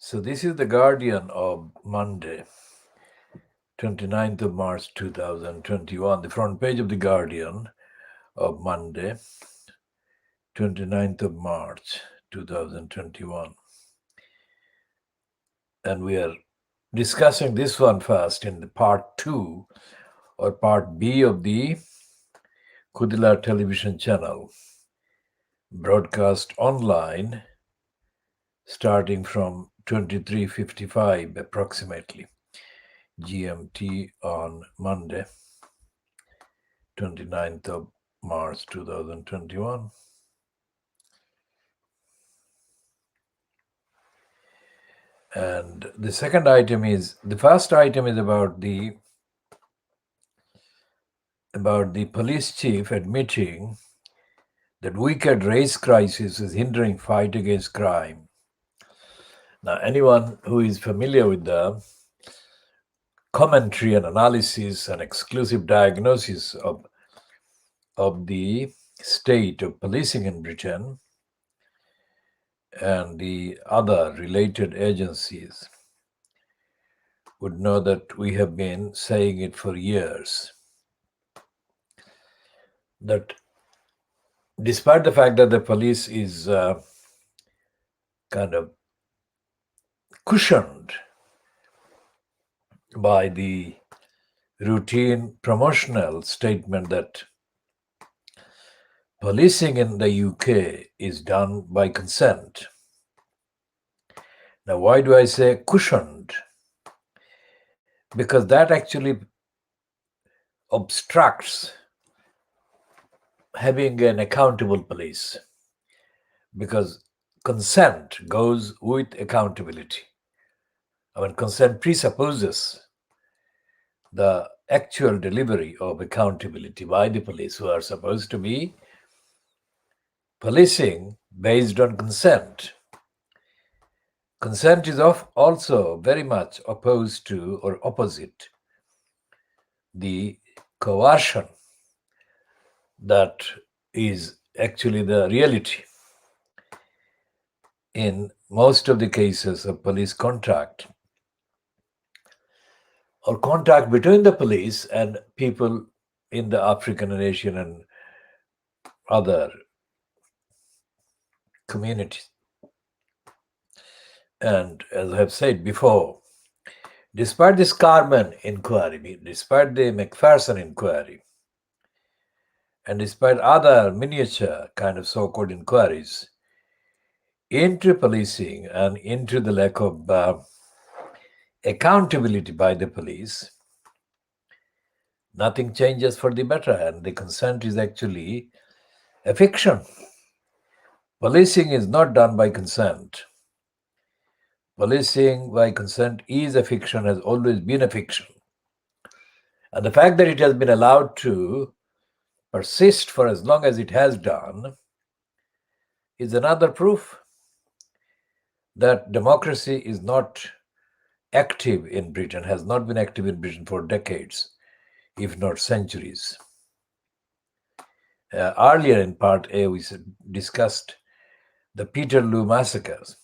So this is the Guardian of Monday, 29th of March 2021, the front page of the Guardian of Monday, 29th of March 2021. And we are discussing this one first in the part 2 or part B of the KhoodeelaarTV television channel, broadcast online starting from 23:55 approximately GMT on Monday, 29th of March 2021. And the first item is about the police chief admitting that wicked race crisis is hindering fight against crime. Now, anyone who is familiar with the commentary and analysis and exclusive diagnosis of the state of policing in Britain and the other related agencies would know that we have been saying it for years, that despite the fact that the police is kind of cushioned by the routine promotional statement that policing in the UK is done by consent. Now, why do I say cushioned? Because that actually obstructs having an accountable police, because consent goes with accountability. I mean, consent presupposes the actual delivery of accountability by the police, who are supposed to be policing based on consent. Consent is also very much opposed to or opposite the coercion that is actually the reality in most of the cases of police contact or contact between the police and people in the African and Asian and other communities. And as I have said before, despite this Carmen inquiry, despite the Macpherson inquiry, and despite other miniature kind of so-called inquiries into policing and into the lack of accountability by the police, nothing changes for the better, and the consent is actually a fiction. Policing is not done by consent. Policing by consent is a fiction, has always been a fiction. And the fact that it has been allowed to persist for as long as it has done is another proof that democracy is not active in Britain, has not been active in Britain for decades, if not centuries. Earlier in part A, we discussed the Peterloo massacres.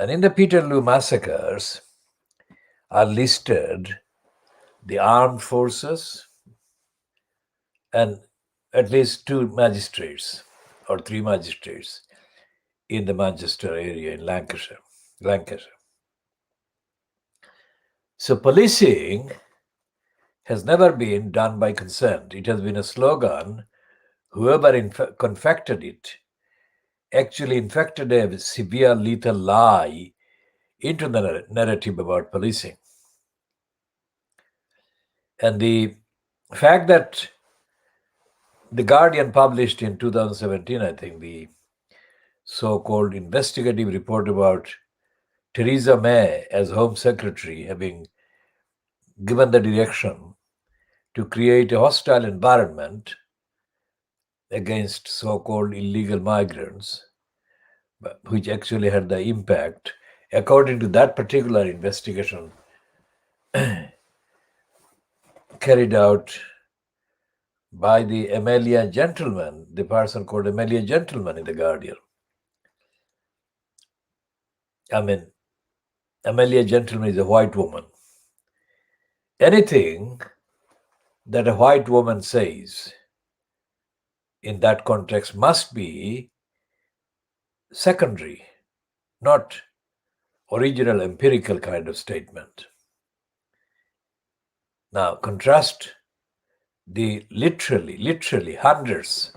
And in the Peterloo massacres are listed the armed forces and at least 2 magistrates or 3 magistrates in the Manchester area in Lancashire. So policing has never been done by consent. It has been a slogan. Whoever confected it actually infected a severe lethal lie into the narrative about policing. And the fact that the Guardian published in 2017, I think, the so-called investigative report about Theresa May as Home Secretary having given the direction to create a hostile environment against so-called illegal migrants, which actually had the impact, according to that particular investigation carried out by the Amelia Gentleman, the person called Amelia Gentleman in The Guardian. I mean, Amelia Gentleman is a white woman. Anything that a white woman says in that context must be secondary, not original empirical kind of statement. Now, contrast the literally hundreds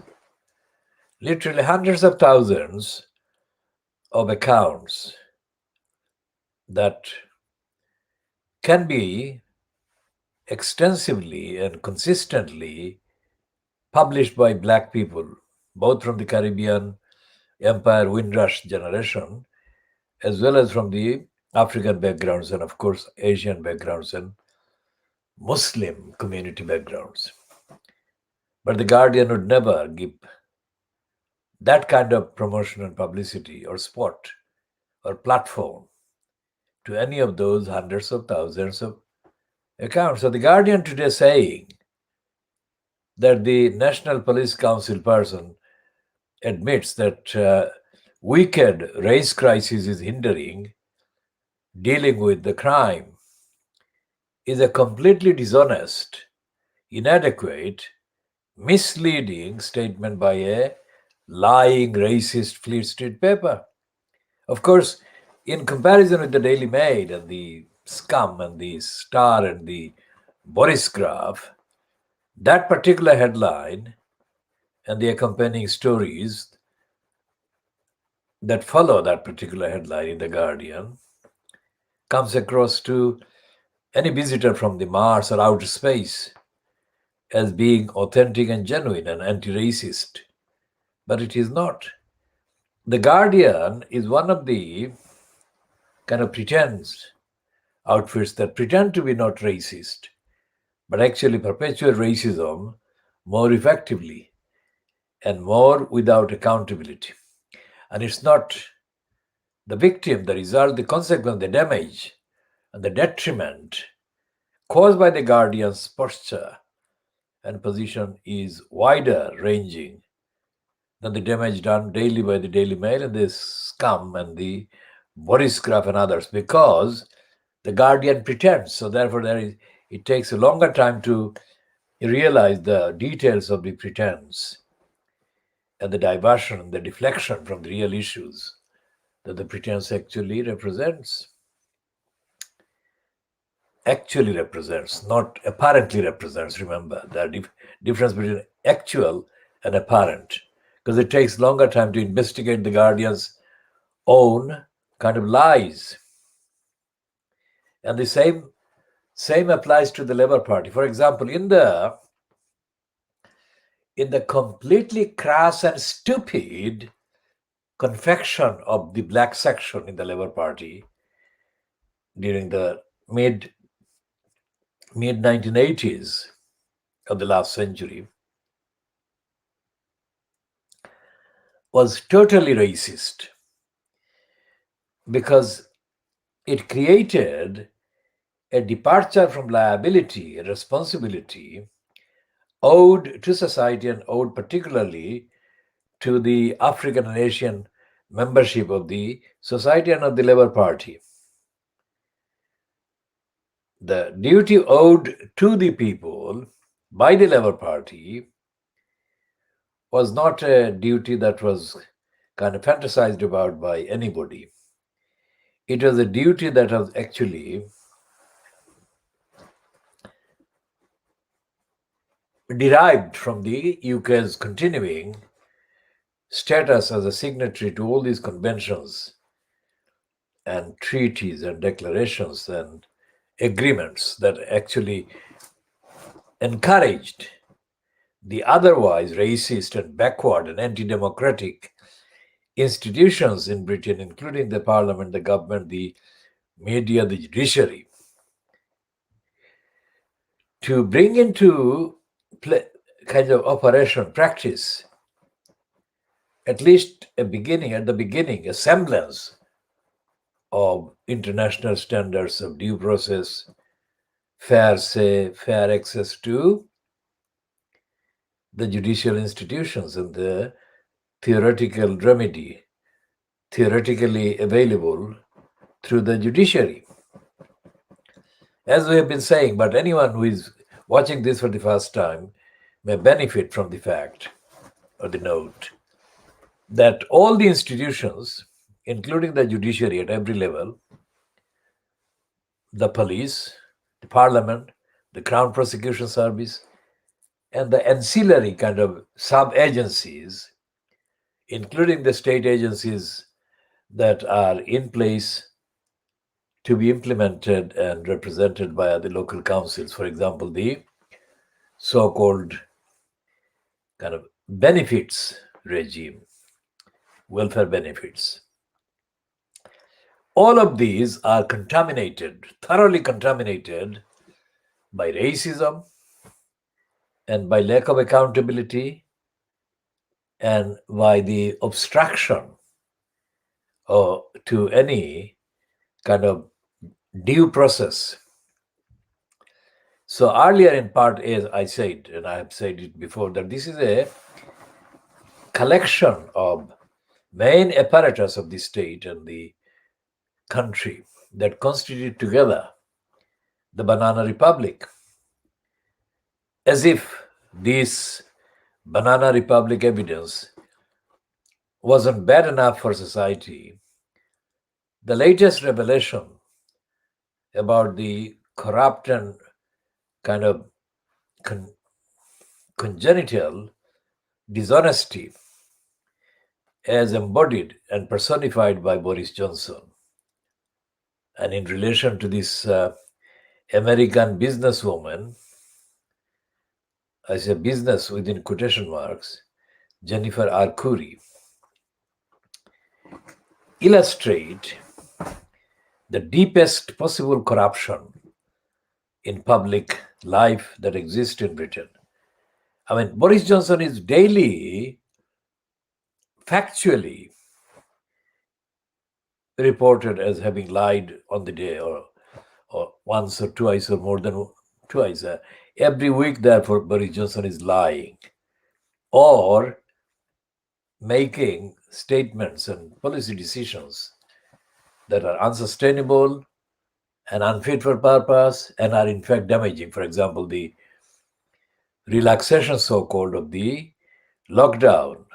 of thousands of accounts that can be extensively and consistently published by Black people, both from the Caribbean Empire Windrush generation, as well as from the African backgrounds and, of course, Asian backgrounds and Muslim community backgrounds. But the Guardian would never give that kind of promotion and publicity or spot or platform to any of those hundreds of thousands of accounts. So the Guardian today saying that the National Police Council person admits that wicked race crisis is hindering dealing with the crime is a completely dishonest, inadequate, misleading statement by a lying racist Fleet Street paper. Of course, in comparison with the Daily Mail and the Scum and the Star and the Boris Graph, that particular headline and the accompanying stories that follow that particular headline in The Guardian comes across to any visitor from the Mars or outer space as being authentic and genuine and anti-racist. But it is not. The Guardian is one of the kind of pretense outfits that pretend to be not racist, but actually perpetuate racism more effectively and more without accountability. And it's not the victim, the result, the consequence, the damage, and the detriment caused by the Guardian's posture and position is wider ranging than the damage done daily by the Daily Mail and the Scum and the Boris Graph and others, because the Guardian pretends. So therefore, it takes a longer time to realize the details of the pretense and the diversion, the deflection from the real issues that the pretense actually represents. Actually represents, not apparently represents. Remember, the difference between actual and apparent, because it takes longer time to investigate the Guardian's own kind of lies. And the same applies to the Labour Party. For example, in the completely crass and stupid confection of the black section in the Labour Party during the mid 1980s of the last century was totally racist, because it created a departure from liability and responsibility owed to society and owed particularly to the African and Asian membership of the society and of the Labour Party. The duty owed to the people by the Labour Party was not a duty that was kind of fantasized about by anybody. It was a duty that was actually derived from the UK's continuing status as a signatory to all these conventions and treaties and declarations and agreements that actually encouraged the otherwise racist and backward and anti-democratic institutions in Britain, including the parliament, the government, the media, the judiciary, to bring into kind of operation practice at least at the beginning, a semblance of international standards of due process, fair say, fair access to the judicial institutions and the theoretical remedy, theoretically available through the judiciary. As we have been saying, but anyone who is watching this for the first time may benefit from the fact or the note that all the institutions, including the judiciary at every level, the police, the parliament, the Crown Prosecution Service, and the ancillary kind of sub-agencies, including the state agencies that are in place to be implemented and represented by the local councils. For example, the so-called kind of benefits regime, welfare benefits. All of these are contaminated, thoroughly contaminated by racism and by lack of accountability and by the obstruction to any kind of due process. So earlier in part A, I said, and I have said it before, that this is a collection of main apparatus of the state and the country that constitute together the Banana Republic. As if this Banana Republic evidence wasn't bad enough for society, the latest revelation about the corrupt and kind of congenital dishonesty as embodied and personified by Boris Johnson. And in relation to this American businesswoman, I say business within quotation marks, Jennifer R. Curry, illustrate the deepest possible corruption in public life that exists in Britain. I mean, Boris Johnson is daily, factually reported as having lied on the day or once or twice or more than twice. Every week, therefore, Boris Johnson is lying or making statements and policy decisions that are unsustainable and unfit for purpose and are in fact damaging. For example, the relaxation, so-called, of the lockdown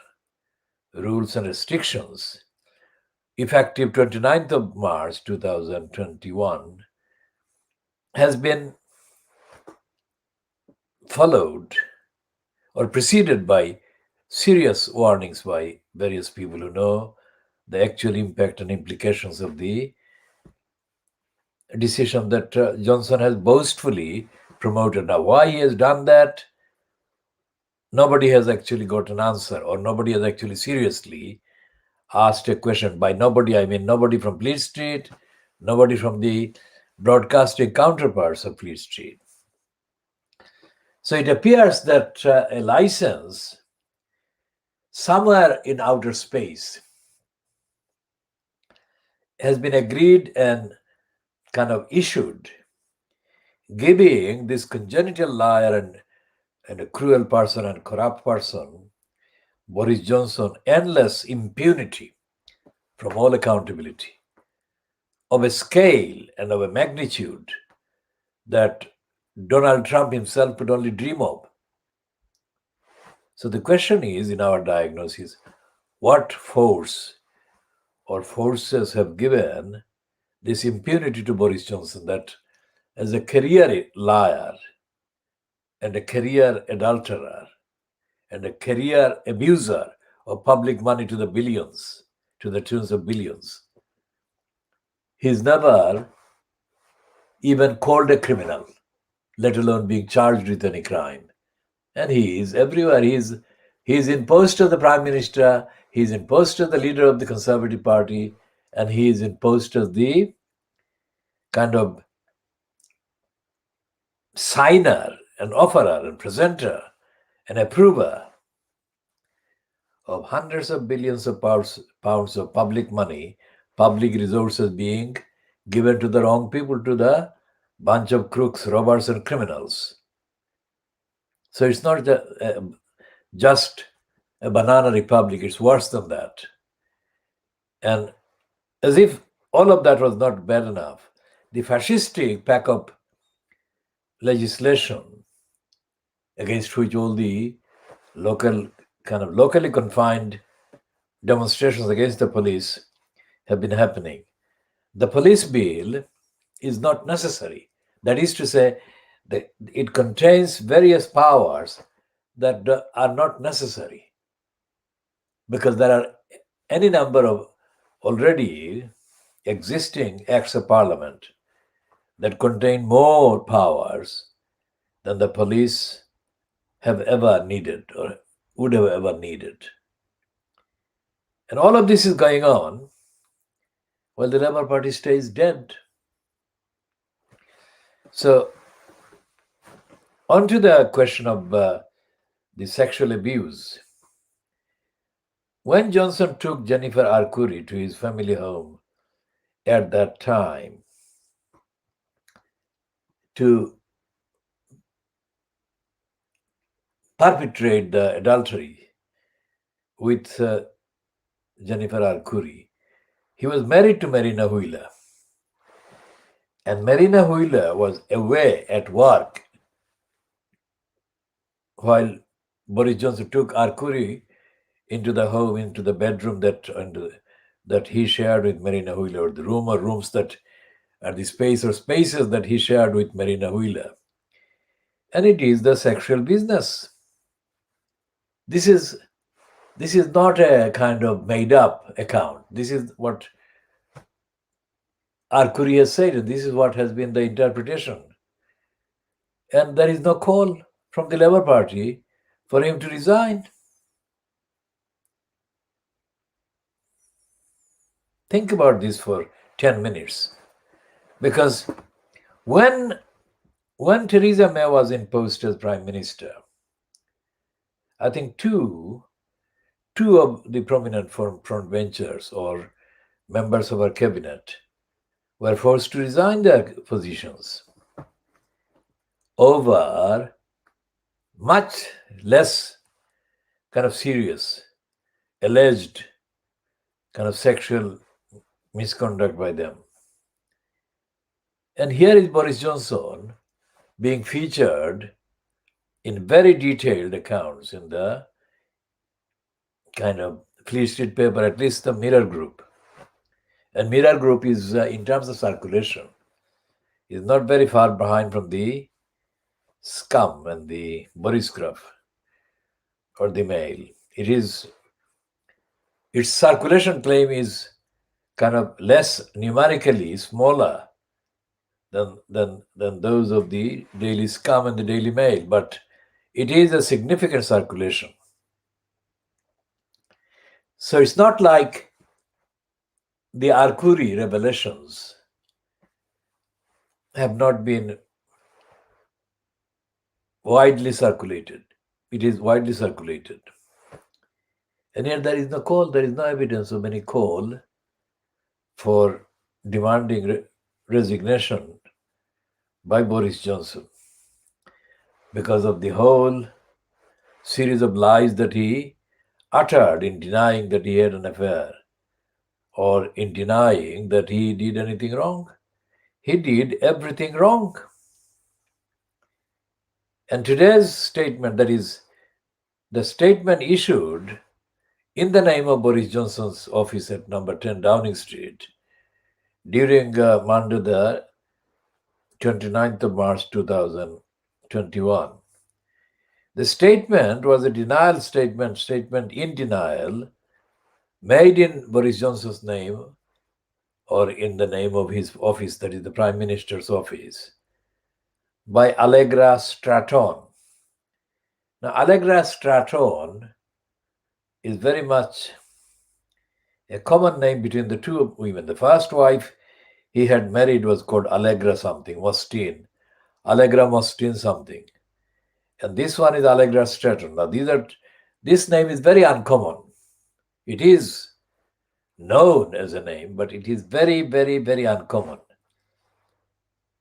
rules and restrictions, effective 29th of March 2021, has been followed or preceded by serious warnings by various people who know the actual impact and implications of the decision that Johnson has boastfully promoted. Now, why he has done that, nobody has actually got an answer, or nobody has actually seriously asked a question. By nobody, I mean nobody from Fleet Street, nobody from the broadcasting counterparts of Fleet Street. So it appears that a license somewhere in outer space has been agreed and kind of issued, giving this congenital liar and a cruel person and corrupt person, Boris Johnson, endless impunity from all accountability, of a scale and of a magnitude that Donald Trump himself could only dream of. So the question is, in our diagnosis, what force or forces have given this impunity to Boris Johnson, that as a career liar and a career adulterer and a career abuser of public money to the billions, to the tunes of billions, he's never even called a criminal, let alone being charged with any crime. And he is everywhere. He's in post of the Prime Minister, he's in post of the leader of the Conservative Party, and he is in post of the kind of signer and offerer and presenter and approver of hundreds of billions of pounds of public money, public resources being given to the wrong people, to the bunch of crooks, robbers, and criminals. So it's not just a banana republic, it's worse than that. And as if all of that was not bad enough. The fascistic pack-up legislation against which all the locally confined demonstrations against the police have been happening. The police bill is not necessary. That is to say, that it contains various powers that are not necessary because there are any number of already existing acts of parliament that contain more powers than the police have ever needed or would have ever needed. And all of this is going on while the Labour Party stays dead. So, on to the question of the sexual abuse. When Johnson took Jennifer Arcuri to his family home at that time to perpetrate the adultery with Jennifer Arcuri, he was married to Marina Wheeler. And Marina Wheeler was away at work while Boris Johnson took Arcuri into the home, into the bedroom that he shared with Marina Wheeler, or the room or rooms that are the space or spaces that he shared with Marina Wheeler. And it is the sexual business. This is not a kind of made up account. This is what Arcuri has said, and this is what has been the interpretation. And there is no call from the Labour Party for him to resign. Think about this for 10 minutes. Because when Theresa May was imposed as Prime Minister, I think two of the prominent frontbenchers or members of her cabinet were forced to resign their positions over much less kind of serious, alleged kind of sexual misconduct by them. And here is Boris Johnson being featured in very detailed accounts in the kind of Fleet Street paper, at least the Mirror Group. And Mirror Group is, in terms of circulation, is not very far behind from the Scum and the Boris Gruff or the Mail. Its circulation claim is kind of less numerically smaller than those of the Daily Scum and the Daily Mail, but it is a significant circulation. So it's not like the Arcuri revelations have not been widely circulated. It is widely circulated. And yet there is no call, there is no evidence of any call for demanding resignation by Boris Johnson because of the whole series of lies that he uttered in denying that he had an affair or in denying that he did anything wrong. He did everything wrong. And today's statement, that is the statement issued in the name of Boris Johnson's office at number 10 Downing Street during Monday the 29th of March 2021. The statement was a denial statement in denial, made in Boris Johnson's name or in the name of his office, that is the Prime Minister's office, by Allegra Stratton. Now, Allegra Stratton is very much a common name between the two women. The first wife he had married was called Allegra something, Mostyn. Allegra Mostyn something. And this one is Allegra Stratton. Now, this name is very uncommon. It is known as a name, but it is very, very, very uncommon.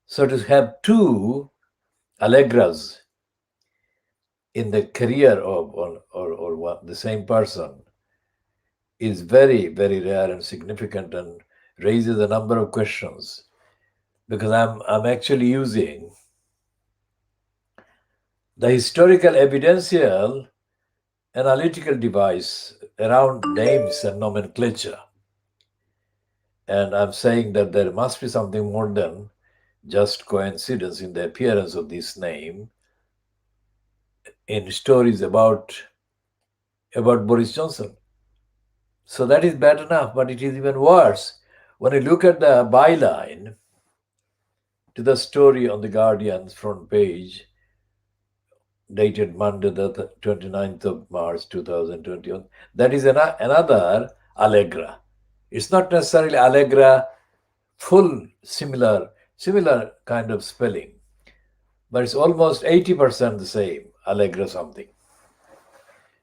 So to have two Allegras in the career of or the same person is very, very rare and significant and raises a number of questions, because I'm actually using the historical evidential analytical device around names and nomenclature. And I'm saying that there must be something more than just coincidence in the appearance of this name in stories about Boris Johnson. So that is bad enough, but it is even worse when you look at the byline to the story on the Guardian's front page, dated Monday, the 29th of March 2021. That is another Allegra. It's not necessarily Allegra full similar kind of spelling, but it's almost 80% the same, Allegra something.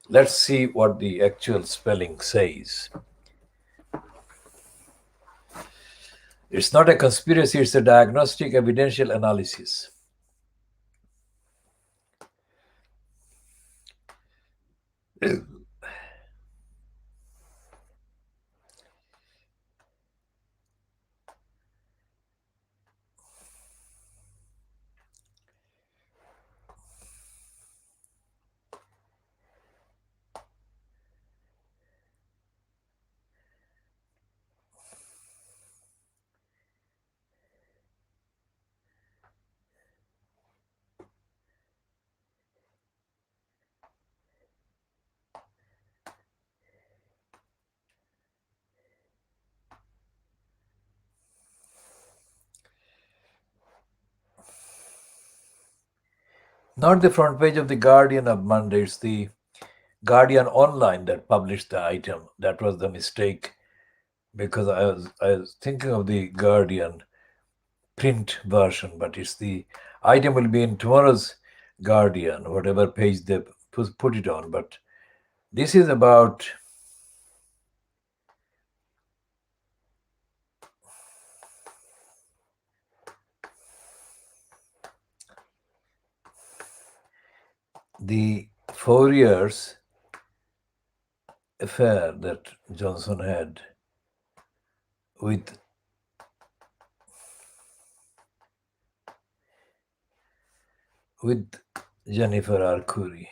Let's see what the actual spelling says. It's not a conspiracy, it's a diagnostic evidential analysis. Not the front page of the Guardian of Monday, it's the Guardian Online that published the item. That was the mistake, because I was thinking of the Guardian print version, but it's the item will be in tomorrow's Guardian, whatever page they put it on. But this is about the 4 years affair that Johnson had with Jennifer Arcuri.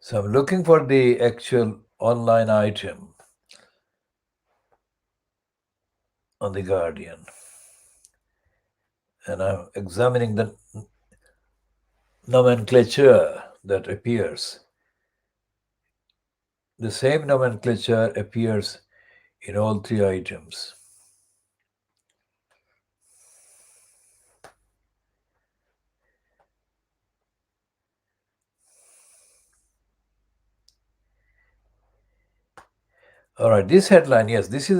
So I'm looking for the actual online item on the Guardian, and I'm examining the nomenclature that appears. The same nomenclature appears in all three items. All right, this headline, yes, this is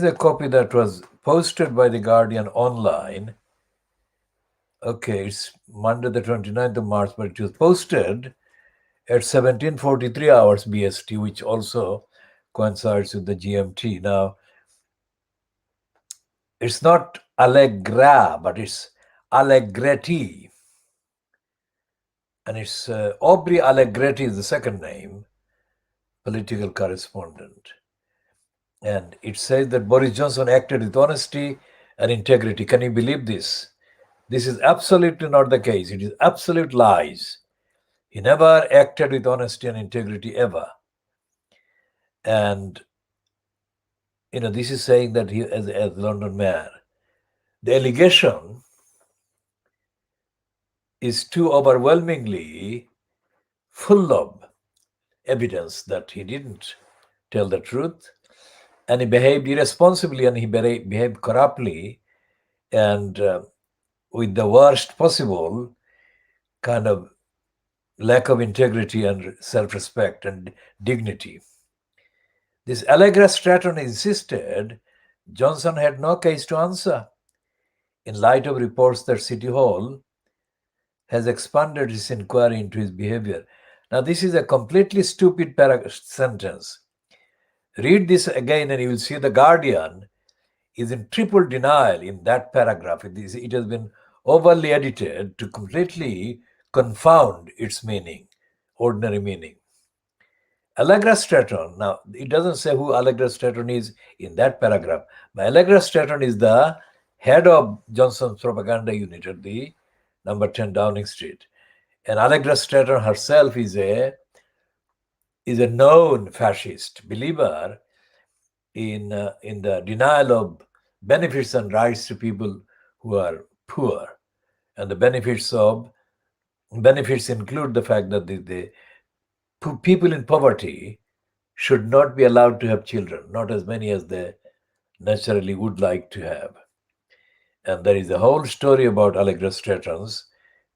a copy that was posted by the Guardian online. Okay, it's Monday the 29th of March, but it was posted at 17:43 hours BST, which also coincides with the GMT. Now, it's not Allegra, but it's Allegretti. And it's Aubrey Allegretti is the second name, political correspondent. And it says that Boris Johnson acted with honesty and integrity. Can you believe this? This is absolutely not the case. It is absolute lies. He never acted with honesty and integrity ever. And, this is saying that he, as London mayor, the allegation is too overwhelmingly full of evidence that he didn't tell the truth, and he behaved irresponsibly, and he behaved corruptly, and with the worst possible kind of lack of integrity and self-respect and dignity. This Allegra Stratton insisted Johnson had no case to answer in light of reports that City Hall has expanded its inquiry into his behavior. Now, this is a completely stupid sentence. Read this again and you will see the Guardian is in triple denial in that paragraph. It has been overly edited to completely confound its meaning, ordinary meaning. Allegra Stratton, now it doesn't say who Allegra Stratton is in that paragraph, but Allegra Stratton is the head of Johnson's propaganda unit at the number 10 Downing Street. And Allegra Stratton herself is a known fascist believer in the denial of benefits and rights to people who are poor. And the benefits include the fact that the people in poverty should not be allowed to have children, not as many as they naturally would like to have. And there is a whole story about Allegra Stratton's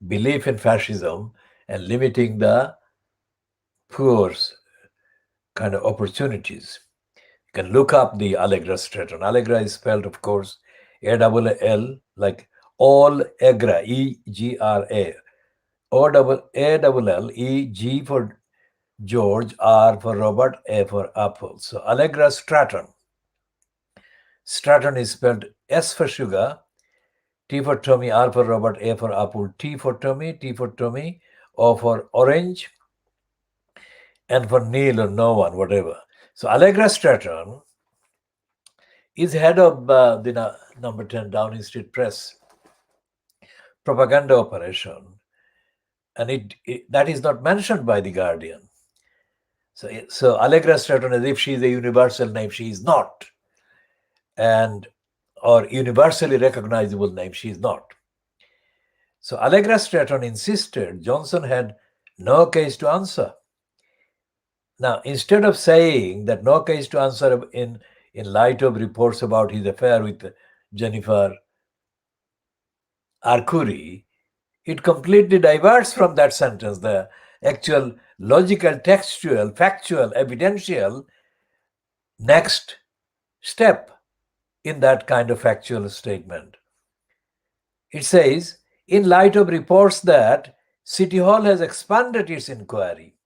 belief in fascism and limiting the poor's kind of opportunities. You can look up the Allegra Stratton. Allegra is spelled, of course, A-double-L, like all Egra, E-G-R-A. A-double-L-E, G for George, R for Robert, A for Apple. So Allegra Stratton. Stratton is spelled S for sugar, T for Tommy, R for Robert, A for Apple, T for Tommy, O for orange, N for Neil or no one, whatever. So Allegra Stratton is head of the number 10 Downing Street Press propaganda operation. And that is not mentioned by the Guardian. So Allegra Stratton, as if she is a universal name, she is not. Or universally recognizable name, she is not. So Allegra Stratton insisted Johnson had no case to answer. Now, instead of saying that no case to answer in light of reports about his affair with Jennifer Arcuri, it completely diverts from that sentence, the actual logical, textual, factual, evidential next step in that kind of factual statement. It says, in light of reports that City Hall has expanded its inquiry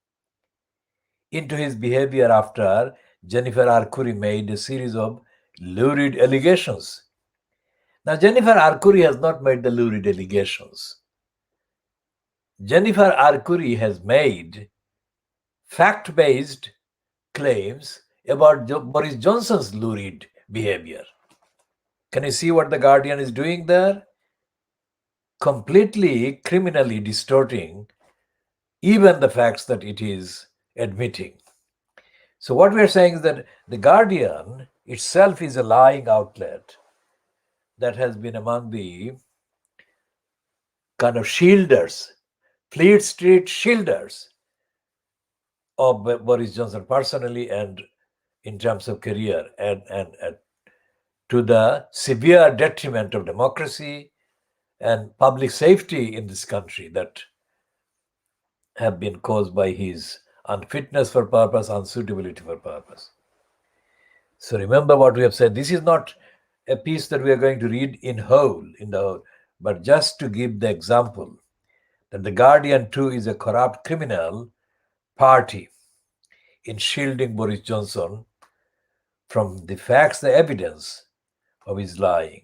into his behavior after Jennifer Arcuri made a series of lurid allegations. Now, Jennifer Arcuri has not made the lurid allegations. Jennifer Arcuri has made fact-based claims about Boris Johnson's lurid behavior. Can you see what the Guardian is doing there? Completely criminally distorting even the facts that it is admitting. So what we are saying is that the Guardian itself is a lying outlet that has been among the kind of shielders, Fleet Street shielders of Boris Johnson personally and in terms of career, and to the severe detriment of democracy and public safety in this country that have been caused by his unfitness for purpose, unsuitability for purpose. So remember what we have said. This is not a piece that we are going to read in the whole, but just to give the example that the Guardian too is a corrupt criminal party in shielding Boris Johnson from the facts, the evidence of his lying.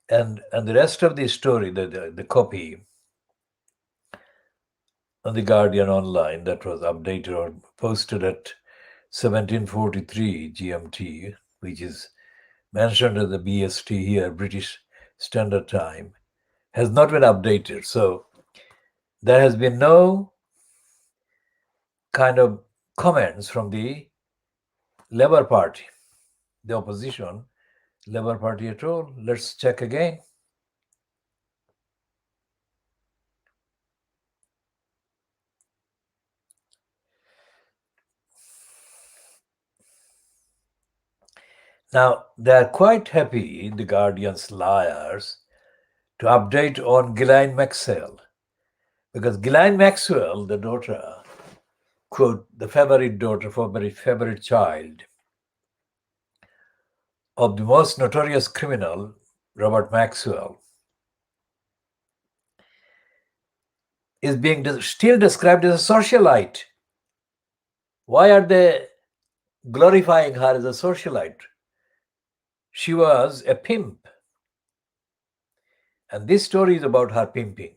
And the rest of the story, the copy, on the Guardian Online that was updated or posted at 1743 GMT, which is mentioned as the BST here, British Standard Time, has not been updated. So there has been no kind of comments from the Labour Party, the opposition Labour Party at all. Let's check again. Now, they are quite happy, the Guardian's liars, to update on Ghislaine Maxwell. Because Ghislaine Maxwell, the daughter, quote, the favorite daughter, favorite child of the most notorious criminal, Robert Maxwell, is being still described as a socialite. Why are they glorifying her as a socialite? She was a pimp. And this story is about her pimping.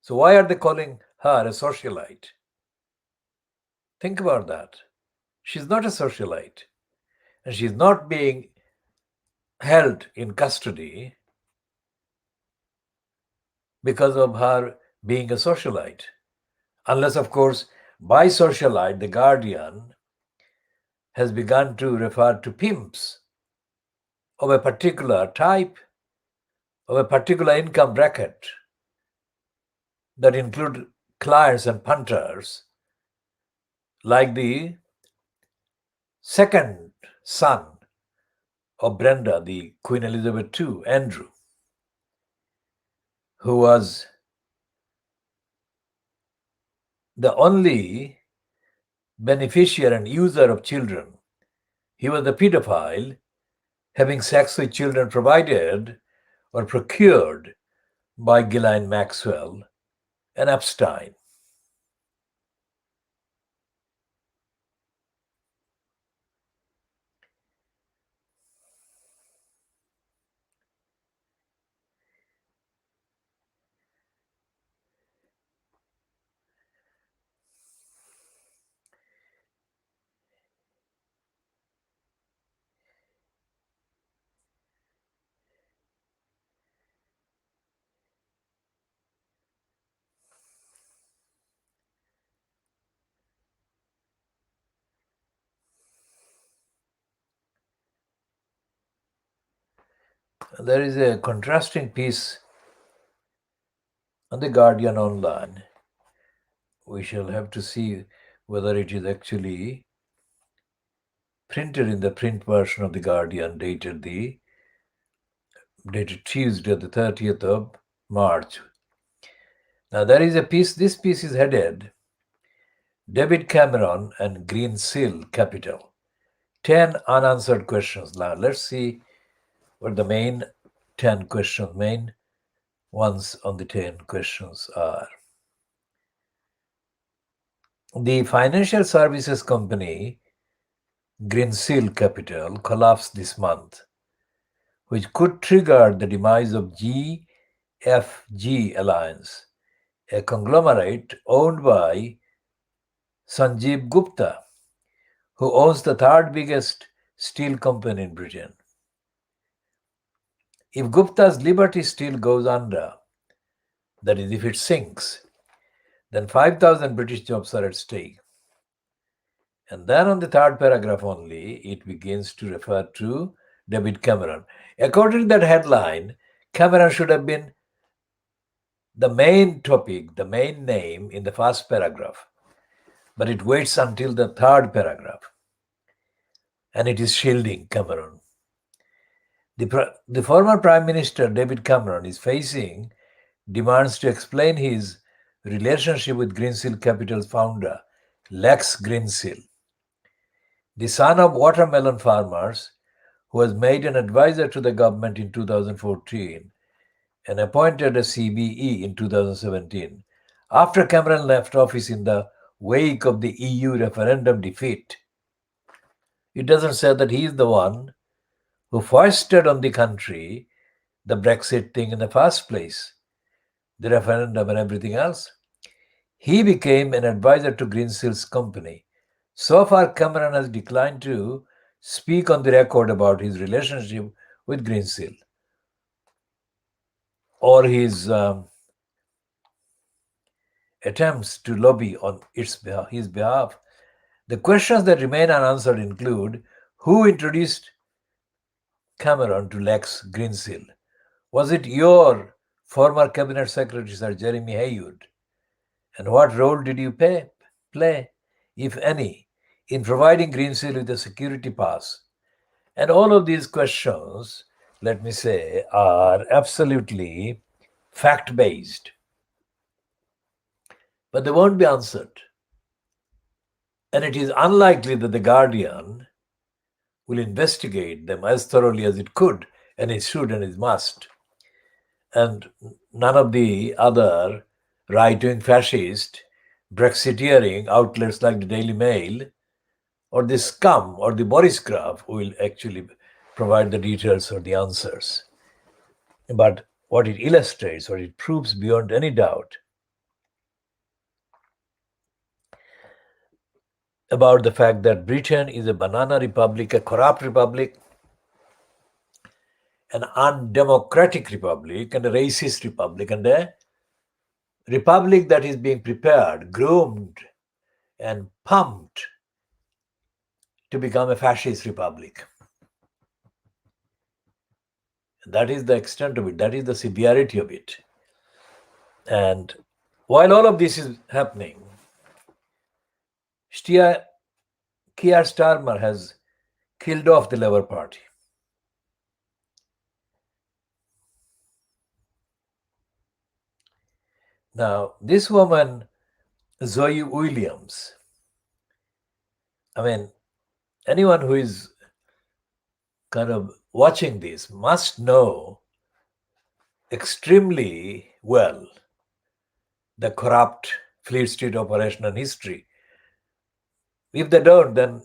So why are they calling her a socialite? Think about that. She's not a socialite. And she's not being held in custody because of her being a socialite. Unless, of course, by socialite, the Guardian has begun to refer to pimps of a particular type, of a particular income bracket that include clients and punters, like the second son of Brenda, the Queen Elizabeth II, Andrew, who was the only beneficiary and user of children. He was the pedophile, having sex with children provided or procured by Ghislaine Maxwell and Epstein. There is a contrasting piece on the Guardian Online. We shall have to see whether it is actually printed in the print version of the Guardian, dated Tuesday, the 30th of March. Now there is a piece, this piece is headed David Cameron and Green Seal Capital. 10 unanswered questions. Now let's see what the main 10 questions, main ones on the 10 questions are. The financial services company Green Seal Capital collapsed this month, which could trigger the demise of GFG Alliance, a conglomerate owned by Sanjeev Gupta, who owns the third biggest steel company in Britain. If Gupta's Liberty Steel goes under, that is, if it sinks, then 5,000 British jobs are at stake. And then on the third paragraph only, it begins to refer to David Cameron. According to that headline, Cameron should have been the main topic, the main name in the first paragraph. But it waits until the third paragraph. And it is shielding Cameron. The former Prime Minister, David Cameron, is facing demands to explain his relationship with Greensill Capital's founder, Lex Greensill, the son of watermelon farmers, who was made an advisor to the government in 2014 and appointed as CBE in 2017, after Cameron left office in the wake of the EU referendum defeat. It doesn't say that he is the one who foisted on the country the Brexit thing in the first place, the referendum and everything else. He became an advisor to Greenseal's company. So far, Cameron has declined to speak on the record about his relationship with Greenseal or his attempts to lobby on his behalf. The questions that remain unanswered include who introduced Cameron to Lex Greensill? Was it your former cabinet secretary, Sir Jeremy Haywood? And what role did you play, if any, in providing Greensill with a security pass? And all of these questions, let me say, are absolutely fact based, but they won't be answered. And it is unlikely that The Guardian will investigate them as thoroughly as it could, and it should, and it must. And none of the other right-wing fascist Brexiteering outlets like the Daily Mail or the Scum or the Boris Graph will actually provide the details or the answers. But what it illustrates, what it proves beyond any doubt about the fact that Britain is a banana republic, a corrupt republic, an undemocratic republic, and a racist republic, and a republic that is being prepared, groomed, and pumped to become a fascist republic. That is the extent of it, that is the severity of it. And while all of this is happening, Keir Starmer has killed off the Labour Party. Now, this woman, Zoe Williams, I mean, anyone who is kind of watching this must know extremely well the corrupt Fleet Street operation and history. If they don't, then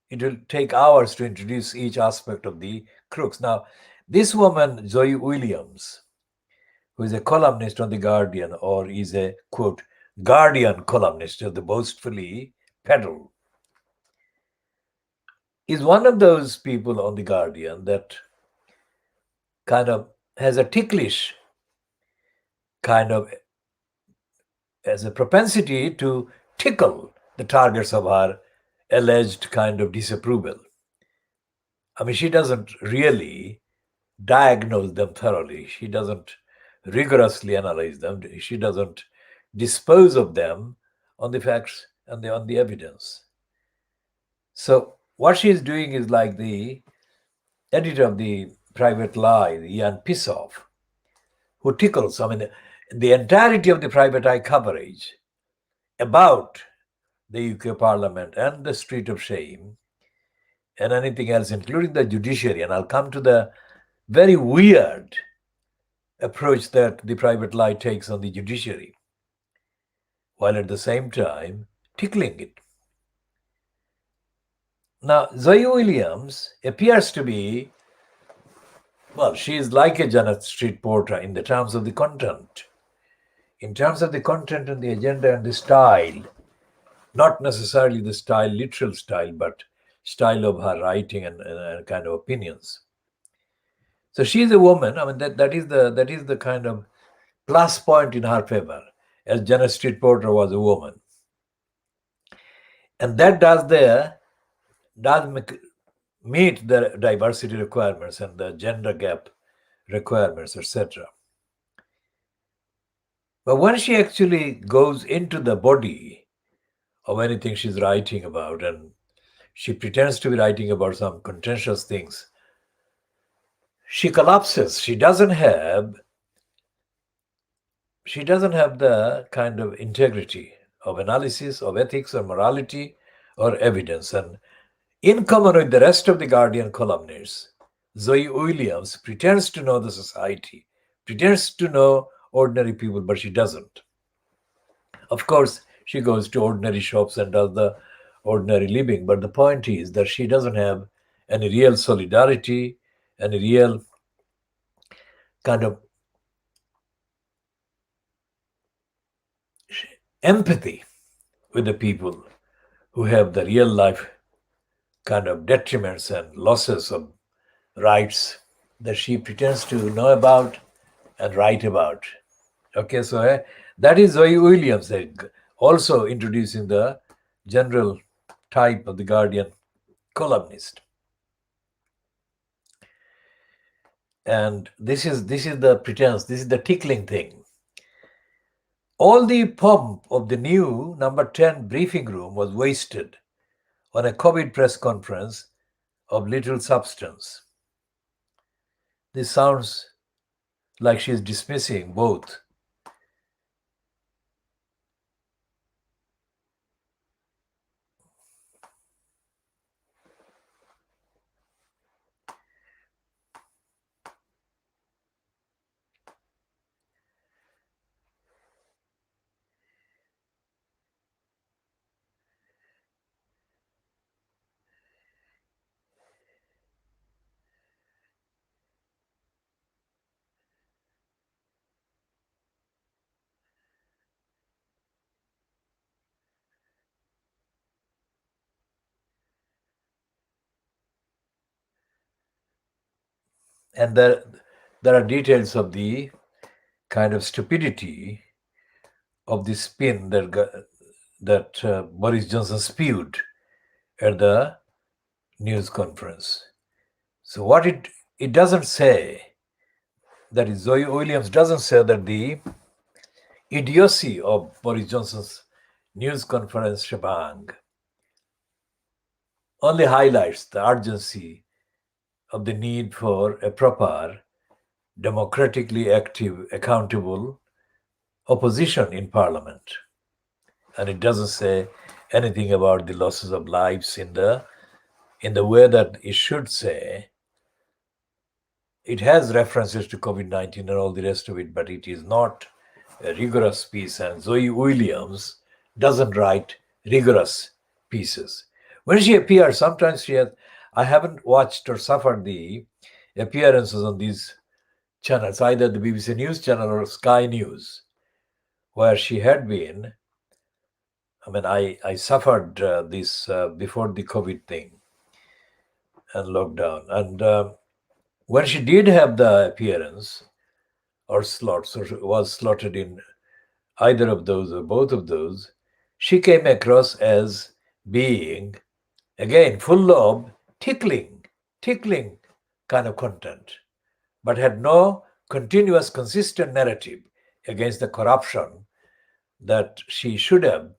it will take hours to introduce each aspect of the crooks. Now, this woman, Zoe Williams, who is a columnist on The Guardian or is a, quote, Guardian columnist, as they boastfully peddle, is one of those people on The Guardian that kind of has a ticklish kind of, has a propensity to tickle the targets of her alleged kind of disapproval. I mean, she doesn't really diagnose them thoroughly. She doesn't rigorously analyze them. She doesn't dispose of them on the facts and on the evidence. So what she's doing is like the editor of the Private Eye, Ian Pissoff, who tickles. I mean, the entirety of the Private Eye coverage about the UK Parliament and the Street of Shame and anything else, including the judiciary, and I'll come to the very weird approach that the Private Eye takes on the judiciary, while at the same time tickling it. Now, Zoe Williams appears to be, well, she is like a Janet Street porter in the terms of the content. In terms of the content and the agenda and the style, not necessarily the style, literal style, but style of her writing and kind of opinions. So she's a woman. I mean, that is the kind of plus point in her favor, as Janet Street Porter was a woman. And that does meet the diversity requirements and the gender gap requirements, etc. But when she actually goes into the body of anything she's writing about, and she pretends to be writing about some contentious things, she collapses. She doesn't have the kind of integrity of analysis, of ethics or morality or evidence. And in common with the rest of the Guardian columnists, Zoe Williams pretends to know the society, pretends to know ordinary people, but she doesn't. Of course, she goes to ordinary shops and does the ordinary living, but the point is that she doesn't have any real solidarity, any real kind of empathy with the people who have the real life kind of detriments and losses of rights that she pretends to know about and write about. Okay, so that is Zoe Williams, also introducing the general type of the Guardian columnist. And this is the pretense, this is the tickling thing. All the pomp of the new number 10 briefing room was wasted on a COVID press conference of little substance. This sounds like she's dismissing both and there are details of the kind of stupidity of the spin that Boris Johnson spewed at the news conference. So what it doesn't say, that is Zoe Williams doesn't say that the idiocy of Boris Johnson's news conference shebang only highlights the urgency of the need for a proper, democratically active, accountable opposition in parliament. And it doesn't say anything about the losses of lives in the way that it should say. It has references to COVID-19 and all the rest of it, but it is not a rigorous piece. And Zoe Williams doesn't write rigorous pieces. When she appears, sometimes I haven't watched or suffered the appearances on these channels, either the BBC News channel or Sky News, where she had been. I mean, I suffered this before the COVID thing and lockdown. And when she did have the appearance or slots, or was slotted in either of those or both of those, she came across as being, again, full of tickling kind of content, but had no continuous, consistent narrative against the corruption that she should have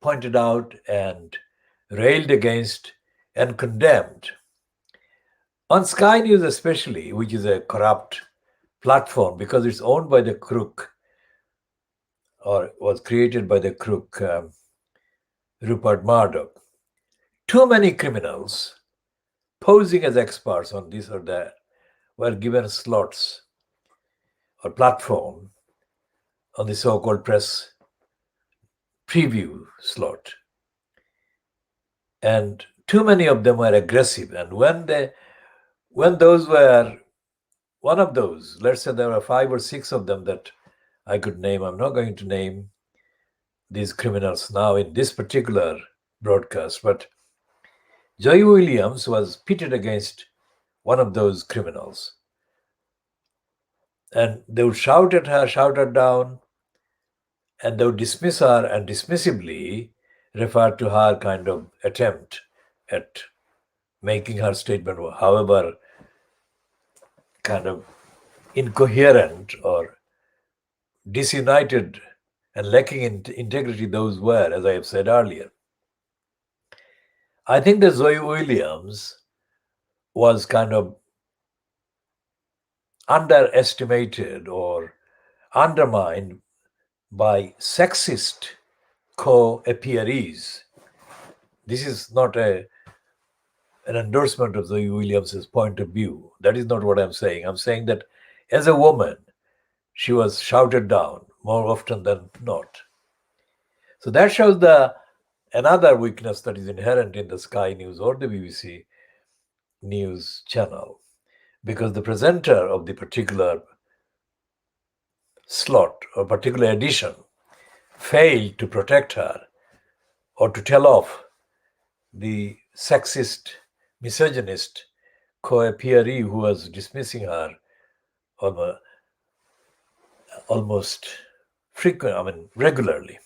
pointed out and railed against and condemned. On Sky News especially, which is a corrupt platform because it's owned by the crook, or was created by the crook Rupert Murdoch, too many criminals posing as experts on this or that were given slots or platform on the so-called press preview slot. And too many of them were aggressive. And when those were one of those, let's say there were 5 or 6 of them that I could name. I'm not going to name these criminals now in this particular broadcast, but Joy Williams was pitted against one of those criminals. And they would shout at her, shout her down, and they would dismiss her and dismissively refer to her kind of attempt at making her statement, however kind of incoherent or disunited and lacking in integrity those were, as I have said earlier. I think that Zoe Williams was kind of underestimated or undermined by sexist co-appearees. This is not an endorsement of Zoe Williams's point of view. That is not what I'm saying. I'm saying that as a woman, she was shouted down more often than not. So that shows another weakness that is inherent in the Sky News or the BBC News channel, because the presenter of the particular slot or particular edition failed to protect her or to tell off the sexist, misogynist co-appearee who was dismissing her almost regularly.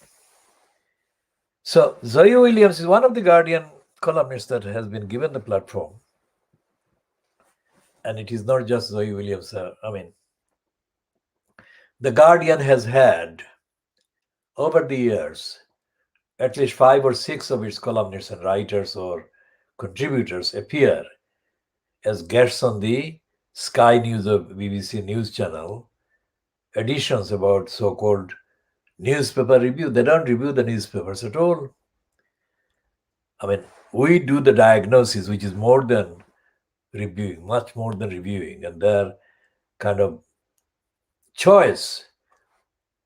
So Zoe Williams is one of the Guardian columnists that has been given the platform. And it is not just Zoe Williams. The Guardian has had, over the years, at least 5 or 6 of its columnists and writers or contributors appear as guests on the Sky News of BBC News Channel, editions about so-called newspaper review. They don't review the newspapers at all. We do the diagnosis, which is more than reviewing, much more than reviewing, and their kind of choice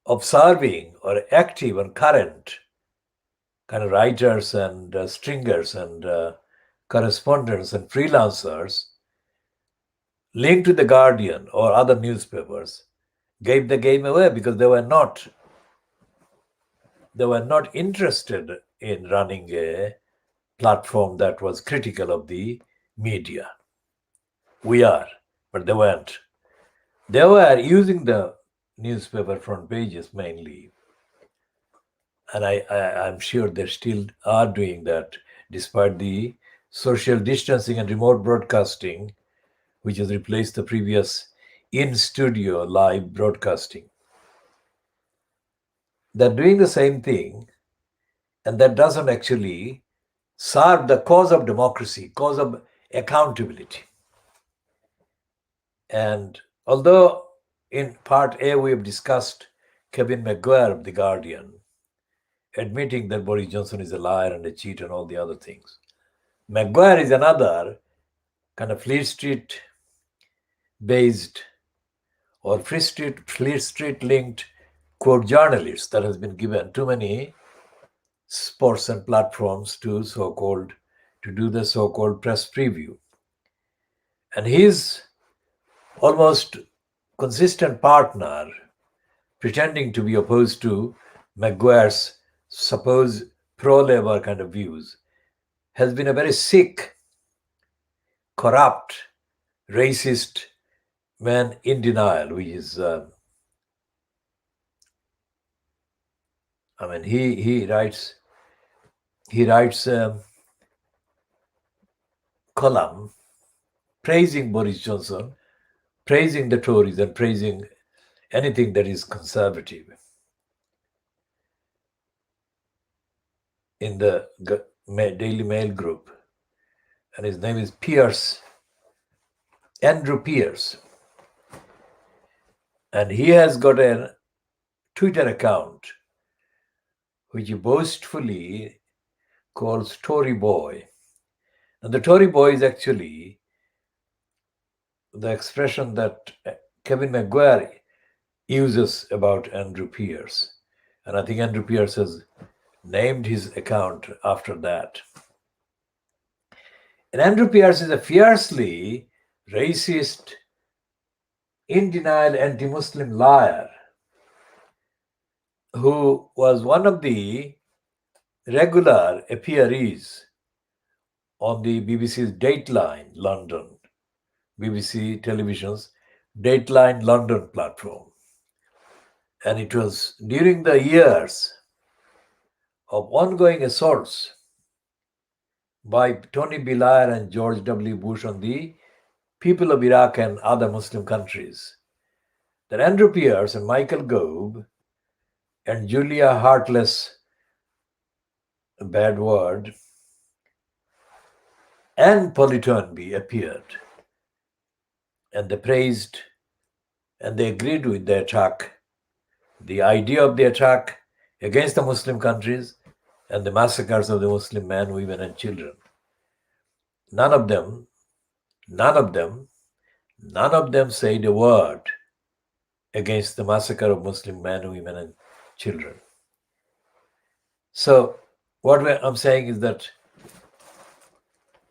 observing or active and current kind of writers and stringers and correspondents and freelancers linked to the Guardian or other newspapers gave the game away because they were not interested in running a platform that was critical of the media. We are, but they weren't. They were using the newspaper front pages mainly. And I'm sure they still are doing that, despite the social distancing and remote broadcasting, which has replaced the previous in-studio live broadcasting. They're doing the same thing, and that doesn't actually serve the cause of democracy, cause of accountability. And although in part A we have discussed Kevin Maguire of The Guardian admitting that Boris Johnson is a liar and a cheat and all the other things, Maguire is another kind of Fleet Street based or Fleet Street linked quote journalist that has been given too many sports and platforms to do the so-called press preview. And his almost consistent partner, pretending to be opposed to Maguire's supposed pro-labor kind of views, has been a very sick, corrupt, racist man in denial, which is, he writes a column praising Boris Johnson, praising the Tories, and praising anything that is conservative in the Daily Mail group. And his name is Andrew Pierce. And he has got a Twitter account which he boastfully calls Tory Boy. And the Tory Boy is actually the expression that Kevin Maguire uses about Andrew Pierce. And I think Andrew Pierce has named his account after that. And Andrew Pierce is a fiercely racist, in denial, anti-Muslim liar who was one of the regular appearees on the BBC's Dateline London, BBC Television's Dateline London platform. And it was during the years of ongoing assaults by Tony Blair and George W. Bush on the people of Iraq and other Muslim countries that Andrew Pierce and Michael Gove and Julia Heartless, a bad word, and Polly Toynbee appeared. And they praised and they agreed with the attack, the idea of the attack against the Muslim countries and the massacres of the Muslim men, women, and children. None of them said a word against the massacre of Muslim men, women, and children. So what I'm saying is that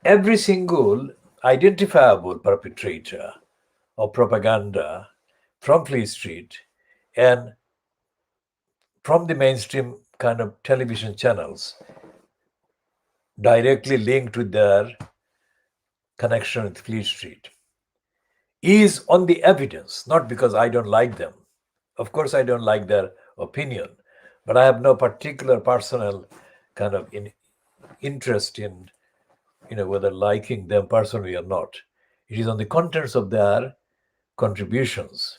every single identifiable perpetrator of propaganda from Fleet Street and from the mainstream kind of television channels directly linked with their connection with Fleet Street is on the evidence, not because I don't like them. Of course, I don't like their opinion, but I have no particular personal kind of interest in, whether liking them personally or not. It is on the contents of their contributions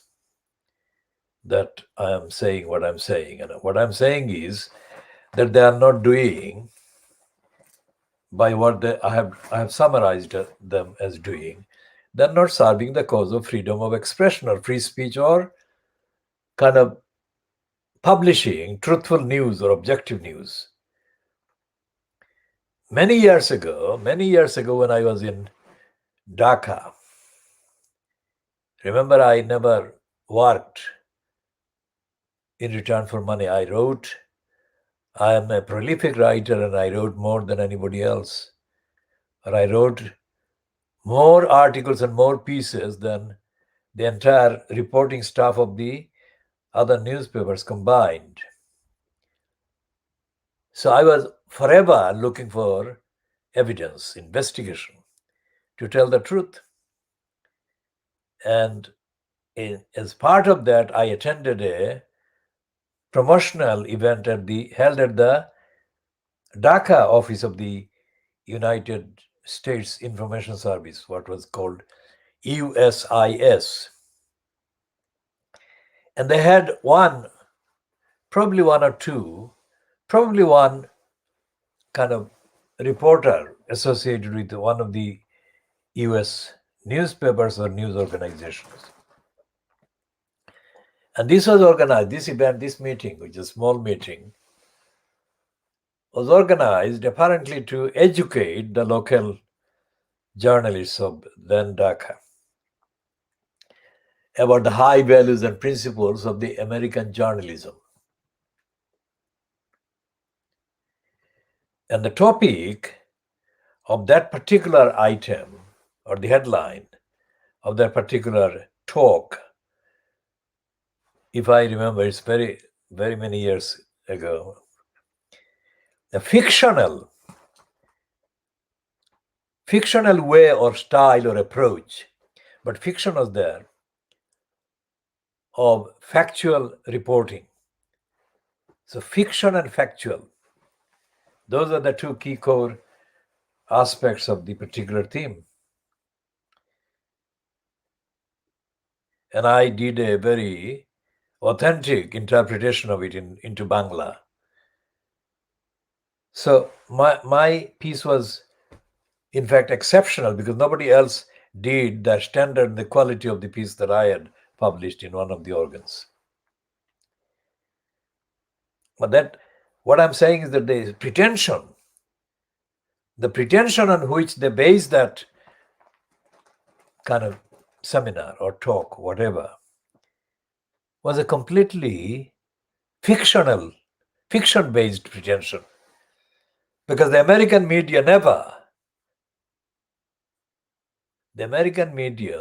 that I am saying what I'm saying. And what I'm saying is that they are not doing by what I have summarized them as doing. They're not serving the cause of freedom of expression or free speech or kind of publishing truthful news or objective news. Many years ago, when I was in Dhaka, remember, I never worked in return for money. I am a prolific writer and I wrote more than anybody else. Or I wrote more articles and more pieces than the entire reporting staff of the other newspapers combined. So I was forever looking for evidence, investigation, to tell the truth. And as part of that, I attended a promotional event held at the Dhaka office of the United States Information Service, what was called USIS. And they had probably one kind of reporter associated with one of the US newspapers or news organizations. And this was organized, this meeting, which is a small meeting, was organized apparently to educate the local journalists of then Dhaka about the high values and principles of the American journalism. And the topic of that particular item, or the headline of that particular talk, if I remember, it's very, very many years ago, a fictional way or style or approach, but fiction was there, of factual reporting. So fiction and factual, those are the two key core aspects of the particular theme. And I did a very authentic interpretation of it into Bangla. So my piece was, in fact, exceptional because nobody else did the standard, the quality of the piece that I had published in one of the organs. But what I'm saying is that the pretension on which they base that kind of seminar or talk, whatever, was a completely fiction-based pretension. Because the American media,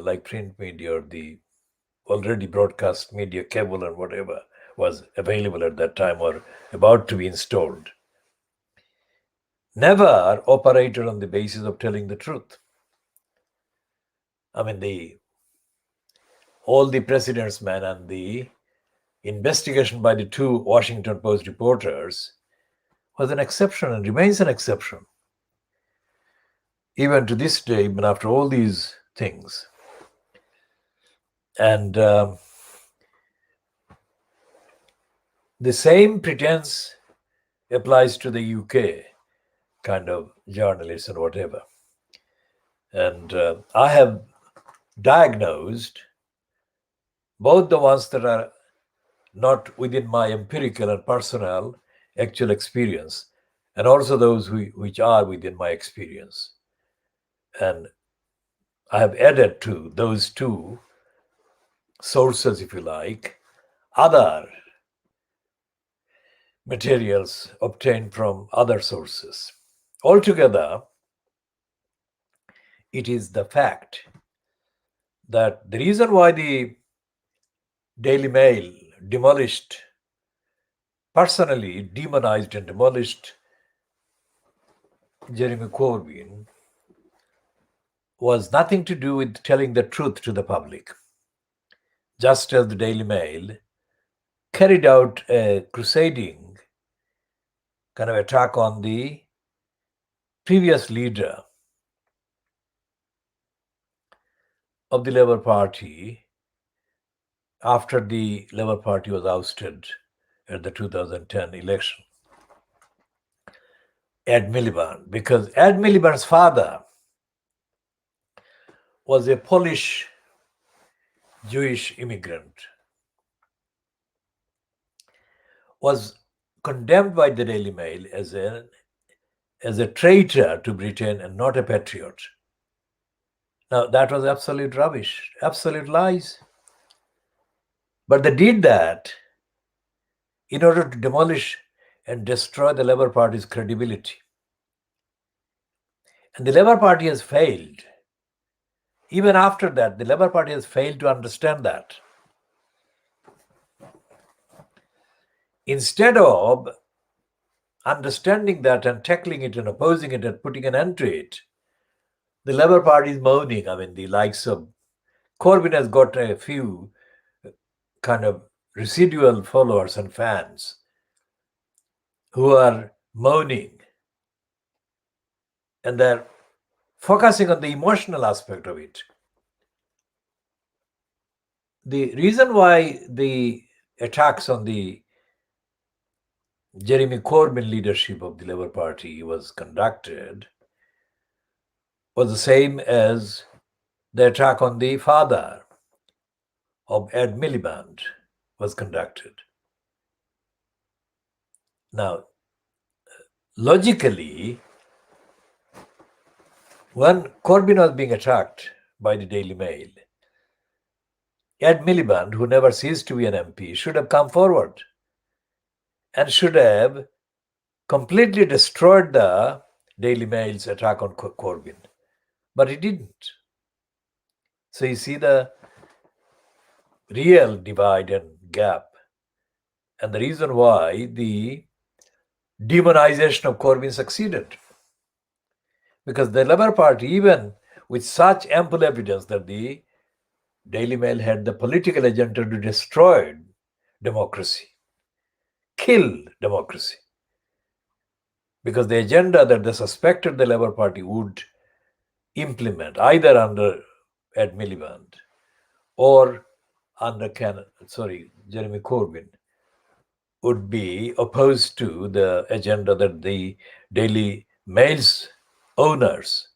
like print media or the already broadcast media, cable and whatever was available at that time or about to be installed, never operated on the basis of telling the truth. I mean, all the President's Men and the investigation by the two Washington Post reporters was an exception and remains an exception. Even to this day, even after all these things. And the same pretense applies to the UK kind of journalists and whatever. And I have diagnosed both the ones that are not within my empirical and personal actual experience, and also those which are within my experience. And I have added to those two sources, if you like, other materials obtained from other sources. Altogether, it is the fact that the reason why the Daily Mail demolished personally demonized and demolished Jeremy Corbyn was nothing to do with telling the truth to the public. Just as the Daily Mail carried out a crusading kind of attack on the previous leader of the Labour Party after the Labour Party was ousted at the 2010 election, Ed Miliband, because Ed Miliband's father was a Polish Jewish immigrant, was condemned by the Daily Mail as a traitor to Britain and not a patriot. Now, that was absolute rubbish, absolute lies. But they did that in order to demolish and destroy the Labour Party's credibility. And the Labour Party has failed. Even after that, the Labour Party has failed to understand that. Instead of understanding that and tackling it and opposing it and putting an end to it, the Labour Party is moaning. I mean, the likes of Corbyn has got a few kind of residual followers and fans who are moaning, and they're focusing on the emotional aspect of it. The reason why the attacks on the Jeremy Corbyn leadership of the Labour Party was conducted was the same as the attack on the father of Ed Miliband was conducted. Now, logically, when Corbyn was being attacked by the Daily Mail, Ed Miliband, who never ceased to be an MP, should have come forward and should have completely destroyed the Daily Mail's attack on Corbyn. But he didn't. So you see the real divide and gap, and the reason why the demonization of Corbyn succeeded. Because the Labour Party, even with such ample evidence that the Daily Mail had the political agenda to destroy democracy, kill democracy, because the agenda that they suspected the Labour Party would implement, either under Ed Miliband or under Jeremy Corbyn, would be opposed to the agenda that the Daily Mail's owners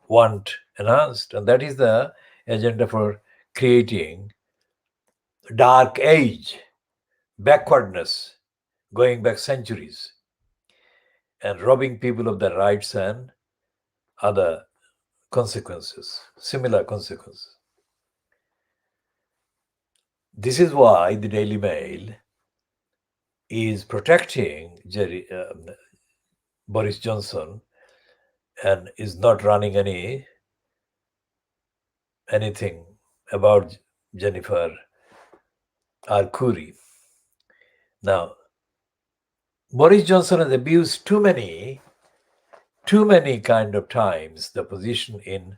want enhanced, and that is the agenda for creating dark age, backwardness, going back centuries, and robbing people of their rights and other consequences, similar consequences. This is why the Daily Mail is protecting Boris Johnson and is not running anything about Jennifer Arcuri. Now, Boris Johnson has abused too many kind of times the position in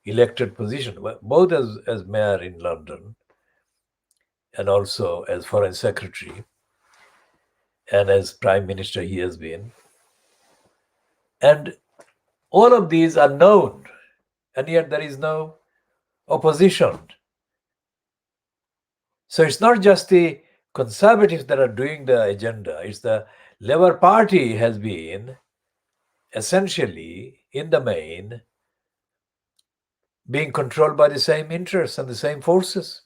elected position, both as mayor in London and also as foreign secretary, and as prime minister he has been. And all of these are known, and yet there is no opposition. So it's not just the Conservatives that are doing the agenda, it's the Labour Party has been essentially, in the main, being controlled by the same interests and the same forces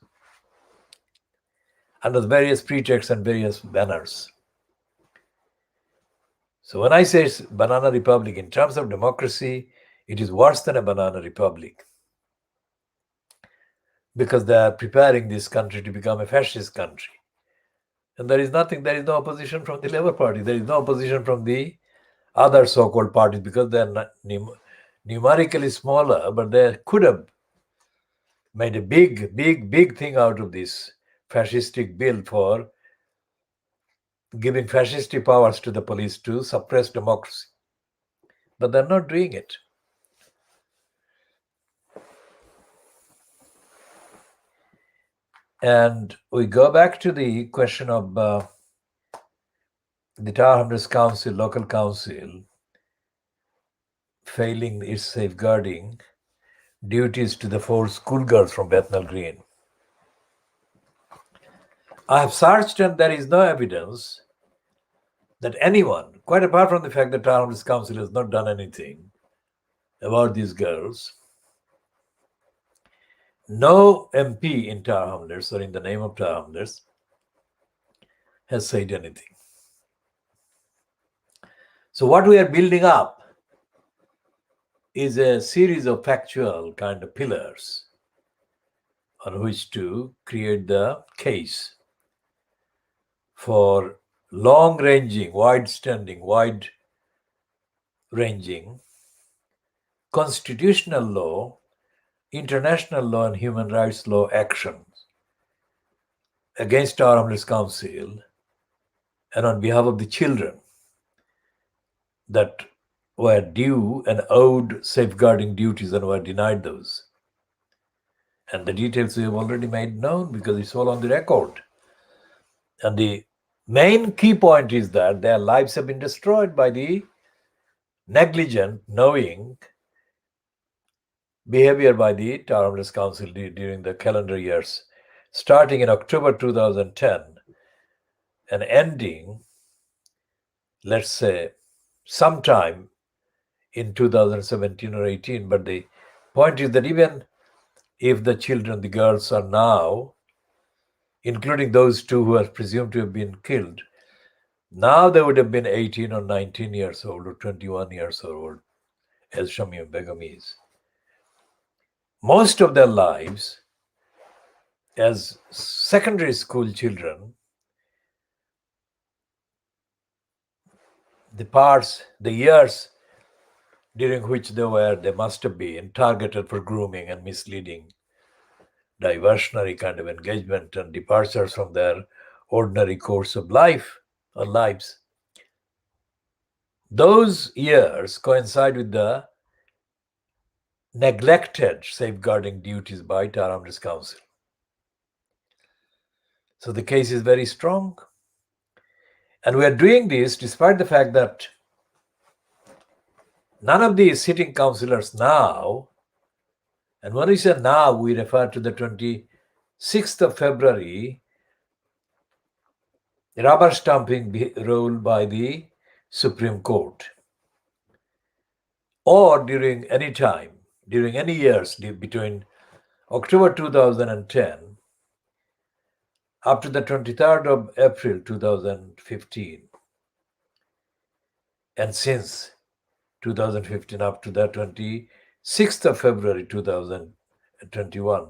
under various pretexts and various banners. So when I say banana republic, in terms of democracy, it is worse than a banana republic, because they are preparing this country to become a fascist country. And there is no opposition from the Labour Party. There is no opposition from the other so-called parties, because they are numerically smaller, but they could have made a big thing out of this fascistic bill for giving fascistic powers to the police to suppress democracy. But they're not doing it. And we go back to the question of the Tower Hamlets Council, local council, failing its safeguarding duties to the 4 schoolgirls from Bethnal Green. I have searched and there is no evidence that anyone, quite apart from the fact that Tower Hamlets Council has not done anything about these girls, no MP in Tower Hamlets or in the name of Tower Hamlets has said anything. So what we are building up is a series of factual kind of pillars on which to create the case for long-ranging, wide-ranging constitutional law, international law, and human rights law actions against Tower Hamlets Council and on behalf of the children that were due and owed safeguarding duties and were denied those. And the details we have already made known because it's all on the record. And the main key point is that their lives have been destroyed by the negligent, knowing behavior by the Tower Hamlets Council during the calendar years, starting in October 2010 and ending, let's say, sometime in 2017 or 18. But the point is that even if the children, the girls are now, including those 2 who are presumed to have been killed, now they would have been 18 or 19 years old or 21 years old, as Shamim Begum is. Most of their lives as secondary school children, the years during which they must have been targeted for grooming and misleading, diversionary kind of engagement and departures from their ordinary course of life or lives. Those years coincide with the neglected safeguarding duties by Tower Hamlets Council. So the case is very strong. And we are doing this despite the fact that none of these sitting councillors now, and when we say now, we refer to the 26th of February rubber stamping rule by the Supreme Court, or during any time, during any years between October 2010 up to the 23rd of April 2015, and since 2015 up to the 26th of February 2021,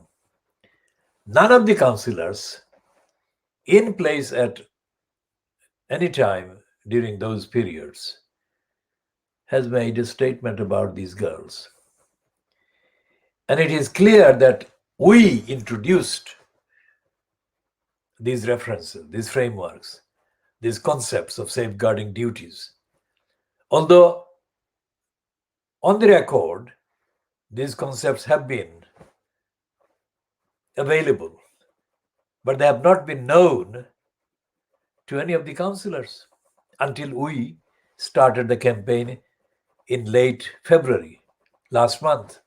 none of the councillors in place at any time during those periods has made a statement about these girls. And it is clear that we introduced these references, these frameworks, these concepts of safeguarding duties. Although on the record, these concepts have been available, but they have not been known to any of the councillors until we started the campaign in late February last month,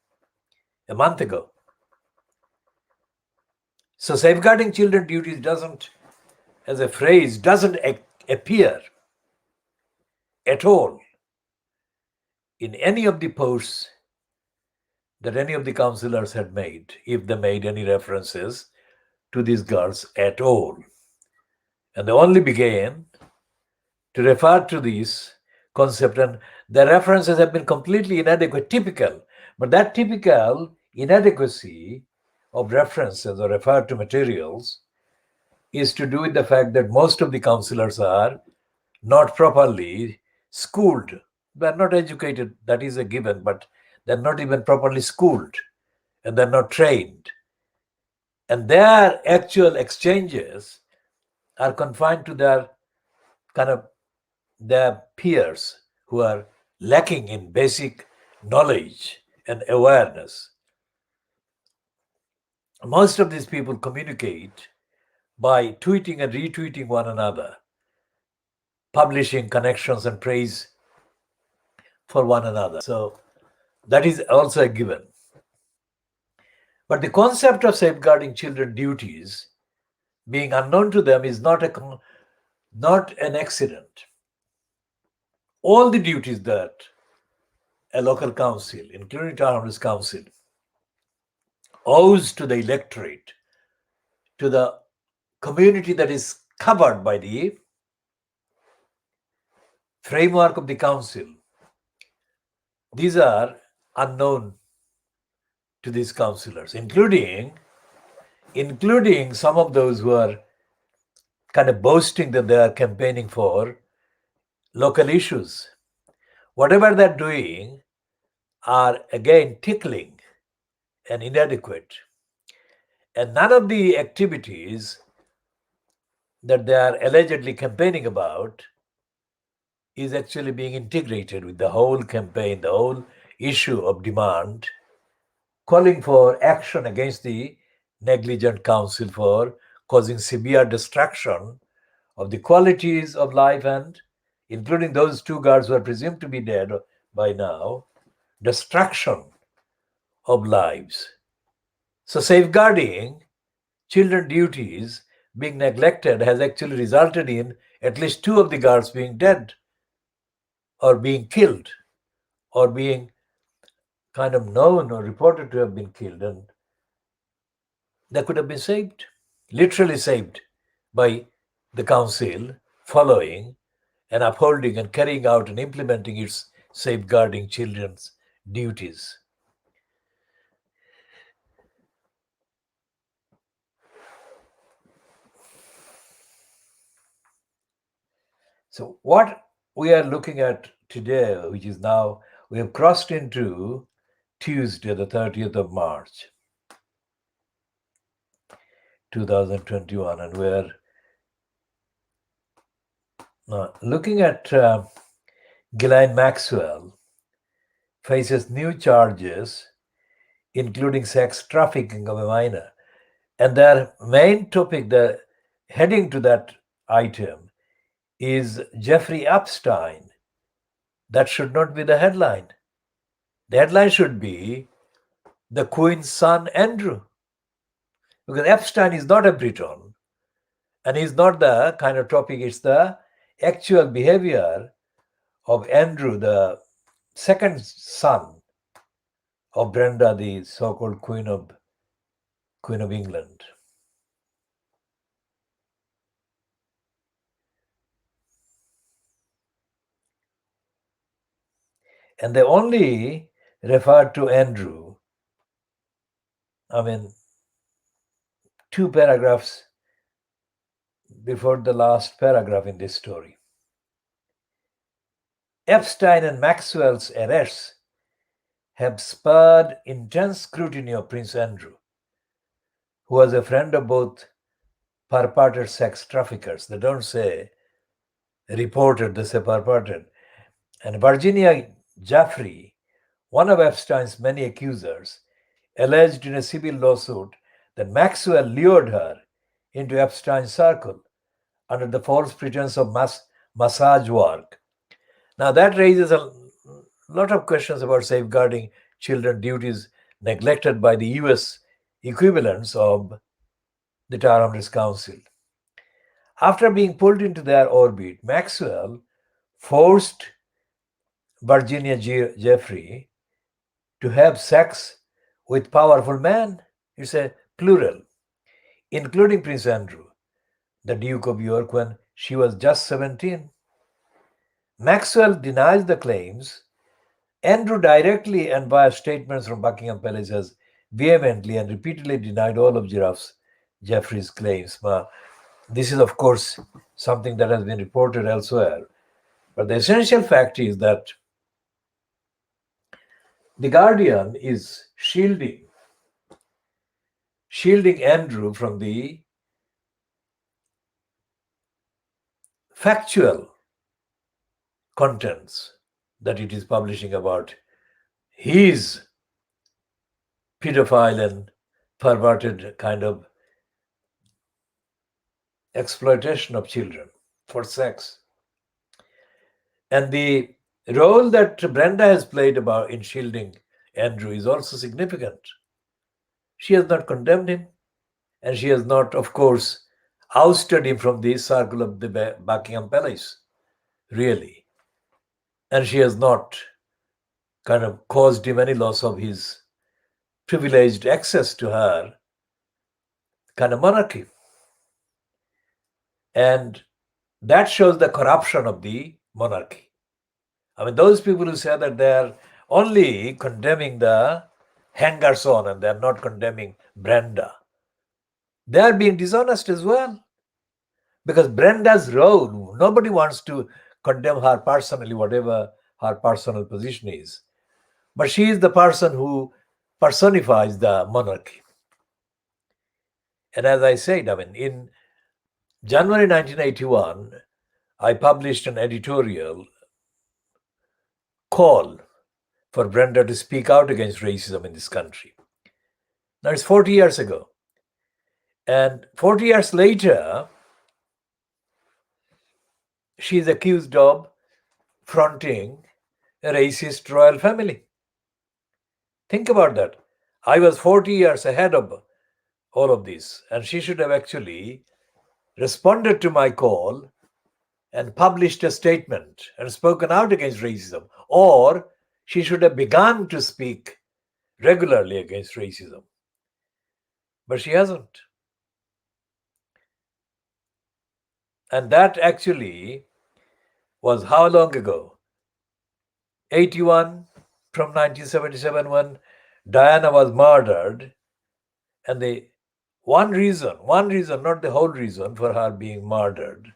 a month ago. So safeguarding children duties doesn't, as a phrase, doesn't appear at all in any of the posts that any of the councillors had made, if they made any references to these girls at all. And they only began to refer to this concept, and the references have been completely inadequate, typical. But that typical inadequacy of references or referred to materials is to do with the fact that most of the councillors are not properly schooled. They're not educated, that is a given, but they're not even properly schooled and they're not trained. And their actual exchanges are confined to their kind of their peers who are lacking in basic knowledge and awareness. Most of these people communicate by tweeting and retweeting one another, publishing connections and praise for one another. So that is also a given. But the concept of safeguarding children duties being unknown to them is not an accident. All the duties that a local council, including Town Hamlets Council, owes to the electorate, to the community that is covered by the framework of the council, these are unknown to these councillors, including some of those who are kind of boasting that they are campaigning for local issues. Whatever they're doing are again tickling and inadequate. And none of the activities that they are allegedly campaigning about is actually being integrated with the whole campaign, the whole issue of demand, calling for action against the negligent council for causing severe destruction of the qualities of life, and including those two guards who are presumed to be dead by now, destruction of lives. So safeguarding children duties being neglected has actually resulted in at least two of the guards being dead or being killed or being kind of known or reported to have been killed, and they could have been saved, literally saved, by the council following and upholding and carrying out and implementing its safeguarding children's duties. So what we are looking at today, which is now, we have crossed into Tuesday, the 30th of March, 2021, and we're looking at Ghislaine Maxwell faces new charges, including sex trafficking of a minor. And their main topic, the heading to that item, is Jeffrey Epstein. That should not be the headline. The headline should be the Queen's son, Andrew. Because Epstein is not a Briton. And he's not the kind of topic, it's the actual behavior of Andrew, the second son of Brenda, the so-called Queen of England. And they only referred to Andrew, two paragraphs before the last paragraph in this story. Epstein and Maxwell's arrests have spurred intense scrutiny of Prince Andrew, who was a friend of both purported sex traffickers. They don't say reported, they say purported. And Virginia Giuffre, one of Epstein's many accusers, alleged in a civil lawsuit that Maxwell lured her into Epstein's circle under the false pretense of massage work. Now that raises a lot of questions about safeguarding children duties neglected by the US equivalents of the Town Hamlets Council. After being pulled into their orbit, Maxwell forced Virginia Giuffre to have sex with powerful men. It's a plural, including Prince Andrew, the Duke of York, when she was just 17. Maxwell denies the claims. Andrew directly and via statements from Buckingham Palace has vehemently and repeatedly denied all of Giuffre's claims. This is, of course, something that has been reported elsewhere. But the essential fact is that the Guardian is shielding Andrew from the factual contents that it is publishing about his pedophile and perverted kind of exploitation of children for sex. And the role that Brenda has played about in shielding Andrew is also significant. She has not condemned him, and she has not, of course, ousted him from the circle of the Buckingham Palace, really. And she has not kind of caused him any loss of his privileged access to her kind of monarchy. And that shows the corruption of the monarchy. I mean, those people who say that they're only condemning the hangers on and they're not condemning Brenda, they're being dishonest as well. Because Brenda's role, nobody wants to condemn her personally, whatever her personal position is. But she is the person who personifies the monarchy. And as I said, I mean, in January 1981, I published an editorial call for Brenda to speak out against racism in this country. Now it's 40 years ago. And 40 years later, she is accused of fronting a racist royal family. Think about that. I was 40 years ahead of all of this, and she should have actually responded to my call and published a statement and spoken out against racism, or she should have begun to speak regularly against racism. But she hasn't. And that actually was how long ago? 81, from 1977, when Diana was murdered. And the one reason, not the whole reason for her being murdered,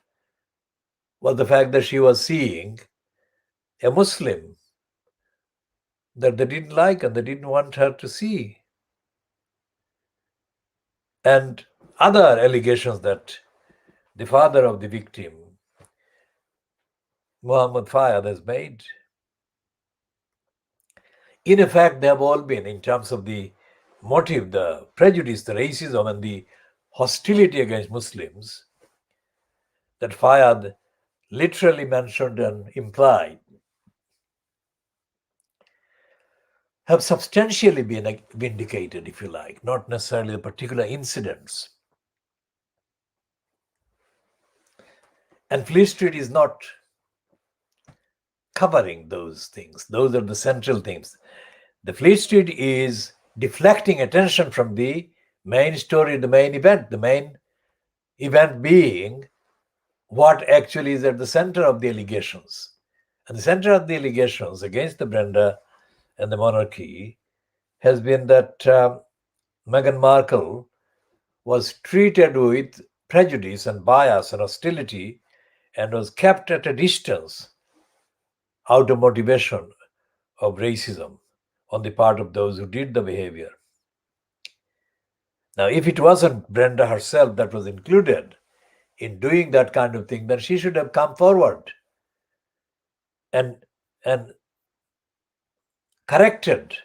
was the fact that she was seeing a Muslim that they didn't like and they didn't want her to see. And other allegations that the father of the victim, Muhammad Fayad, has made. In effect, they have all been, in terms of the motive, the prejudice, the racism, and the hostility against Muslims, that Fayad literally mentioned and implied, have substantially been vindicated, if you like, not necessarily the particular incidents. And Fleet Street is not covering those things. Those are the central things. The Fleet Street is deflecting attention from the main story, the main event being what actually is at the center of the allegations. And the center of the allegations against the Brenda and the monarchy has been that Meghan Markle was treated with prejudice and bias and hostility and was kept at a distance out of motivation of racism on the part of those who did the behavior. Now, if it wasn't Brenda herself that was included in doing that kind of thing, then she should have come forward and corrected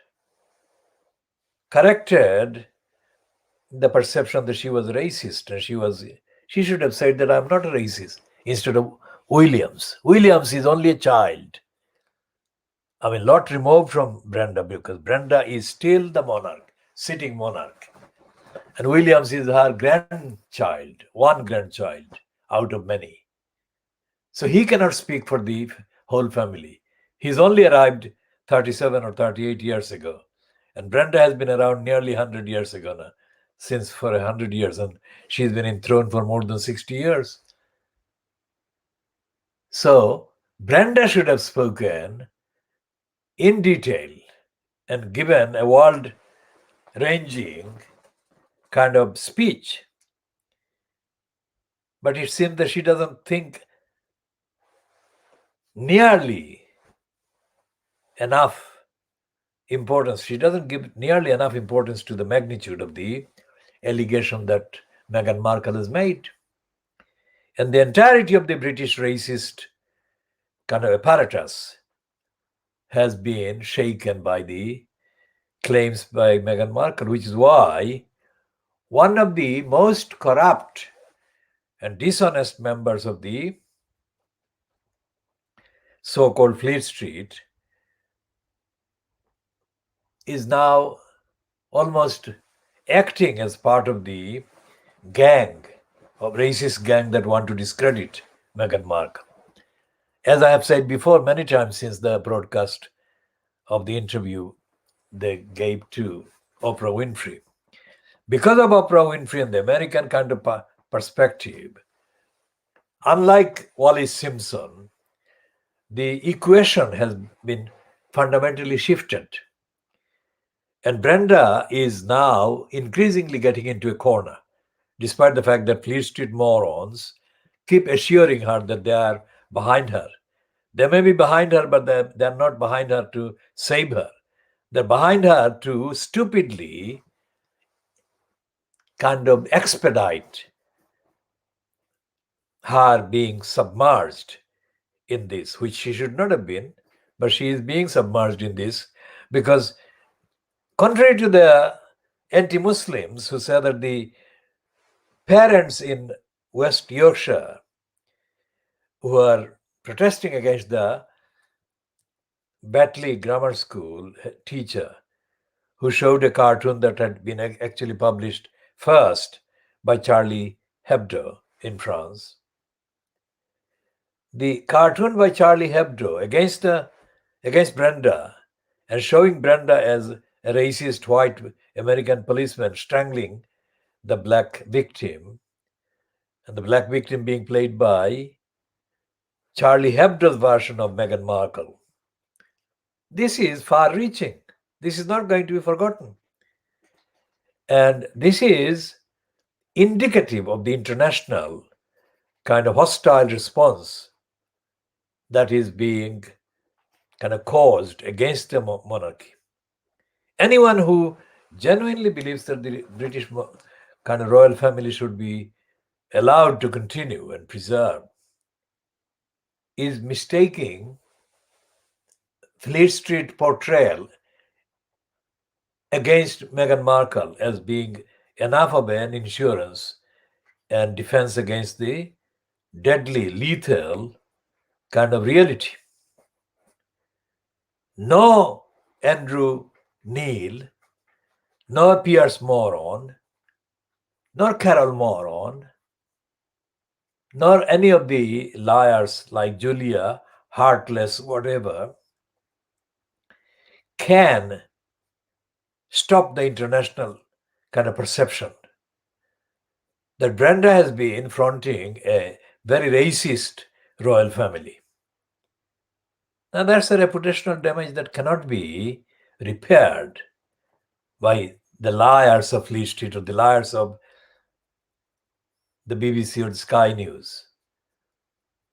the perception that she was racist, and she should have said that I'm not a racist instead of Williams. Williams is only a child. I mean, lot removed from Brenda, because Brenda is still the monarch, sitting monarch. And Williams is her grandchild, one grandchild out of many. So he cannot speak for the whole family. He's only arrived 37 or 38 years ago. And Brenda has been around nearly 100 years ago now, since for 100 years. And she's been enthroned for more than 60 years. So Brenda should have spoken in detail and given a world-ranging kind of speech. But it seems that she doesn't think nearly enough importance. She doesn't give nearly enough importance to the magnitude of the allegation that Meghan Markle has made. And the entirety of the British racist kind of apparatus has been shaken by the claims by Meghan Markle, which is why one of the most corrupt and dishonest members of the so-called Fleet Street is now almost acting as part of the gang, of racist gang that want to discredit Meghan Markle. As I have said before many times since the broadcast of the interview they gave to Oprah Winfrey, because of Oprah Winfrey and the American kind of perspective, unlike Wallis Simpson, the equation has been fundamentally shifted. And Brenda is now increasingly getting into a corner, despite the fact that Fleet Street morons keep assuring her that they are behind her. They may be behind her, but they're not behind her to save her. They're behind her to stupidly kind of expedite her being submerged in this, which she should not have been, but she is being submerged in this because, contrary to the anti-Muslims who say that the parents in West Yorkshire who are protesting against the Batley Grammar School teacher who showed a cartoon that had been actually published first by Charlie Hebdo in France. The cartoon by Charlie Hebdo against Brenda and showing Brenda as a racist white American policeman strangling the black victim, and the black victim being played by Charlie Hebdo's version of Meghan Markle. This is far-reaching. This is not going to be forgotten. And this is indicative of the international kind of hostile response that is being kind of caused against the monarchy. Anyone who genuinely believes that the British kind of royal family should be allowed to continue and preserve is mistaking Fleet Street portrayal against Meghan Markle as being enough of an insurance and defense against the deadly, lethal kind of reality. No Andrew Neil, nor Pierce Moron, nor Carol Moron, nor any of the liars like Julia, Heartless, whatever, can stop the international kind of perception that Brenda has been fronting a very racist royal family. Now that's a reputational damage that cannot be repaired by the liars of Fleet Street or the liars of the BBC or Sky News,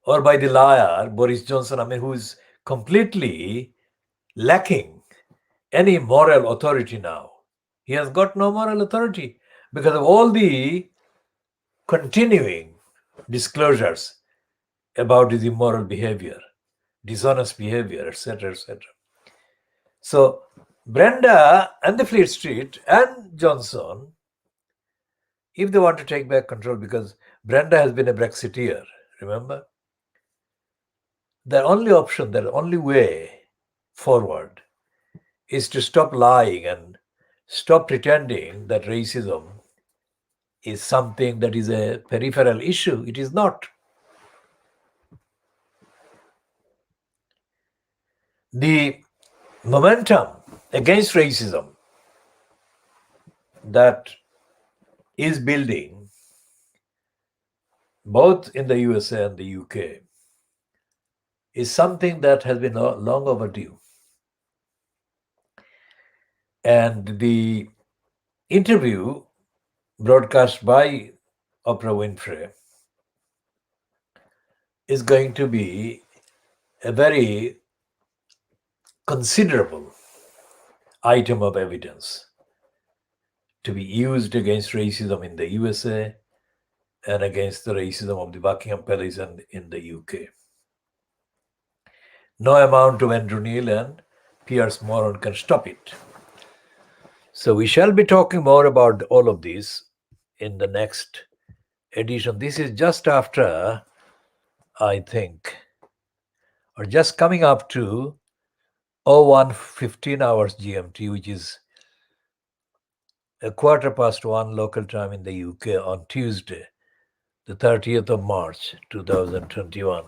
or by the liar Boris Johnson, who is completely lacking any moral authority now. He has got no moral authority because of all the continuing disclosures about his immoral behavior, dishonest behavior, etc., etc. So Brenda and the Fleet Street and Johnson, if they want to take back control, because Brenda has been a Brexiteer, remember? The only option, the only way forward is to stop lying and stop pretending that racism is something that is a peripheral issue. It is not. The momentum against racism that is building both in the USA and the UK is something that has been long overdue. And the interview broadcast by Oprah Winfrey is going to be a very considerable item of evidence to be used against racism in the USA and against the racism of the Buckingham Palace and in the UK. No amount of Andrew Neil and Piers Morgan can stop it. So we shall be talking more about all of this in the next edition. This is just after, I think, or just coming up to 01:15 hours GMT, which is a 1:15 local time in the UK on Tuesday, the 30th of March, 2021.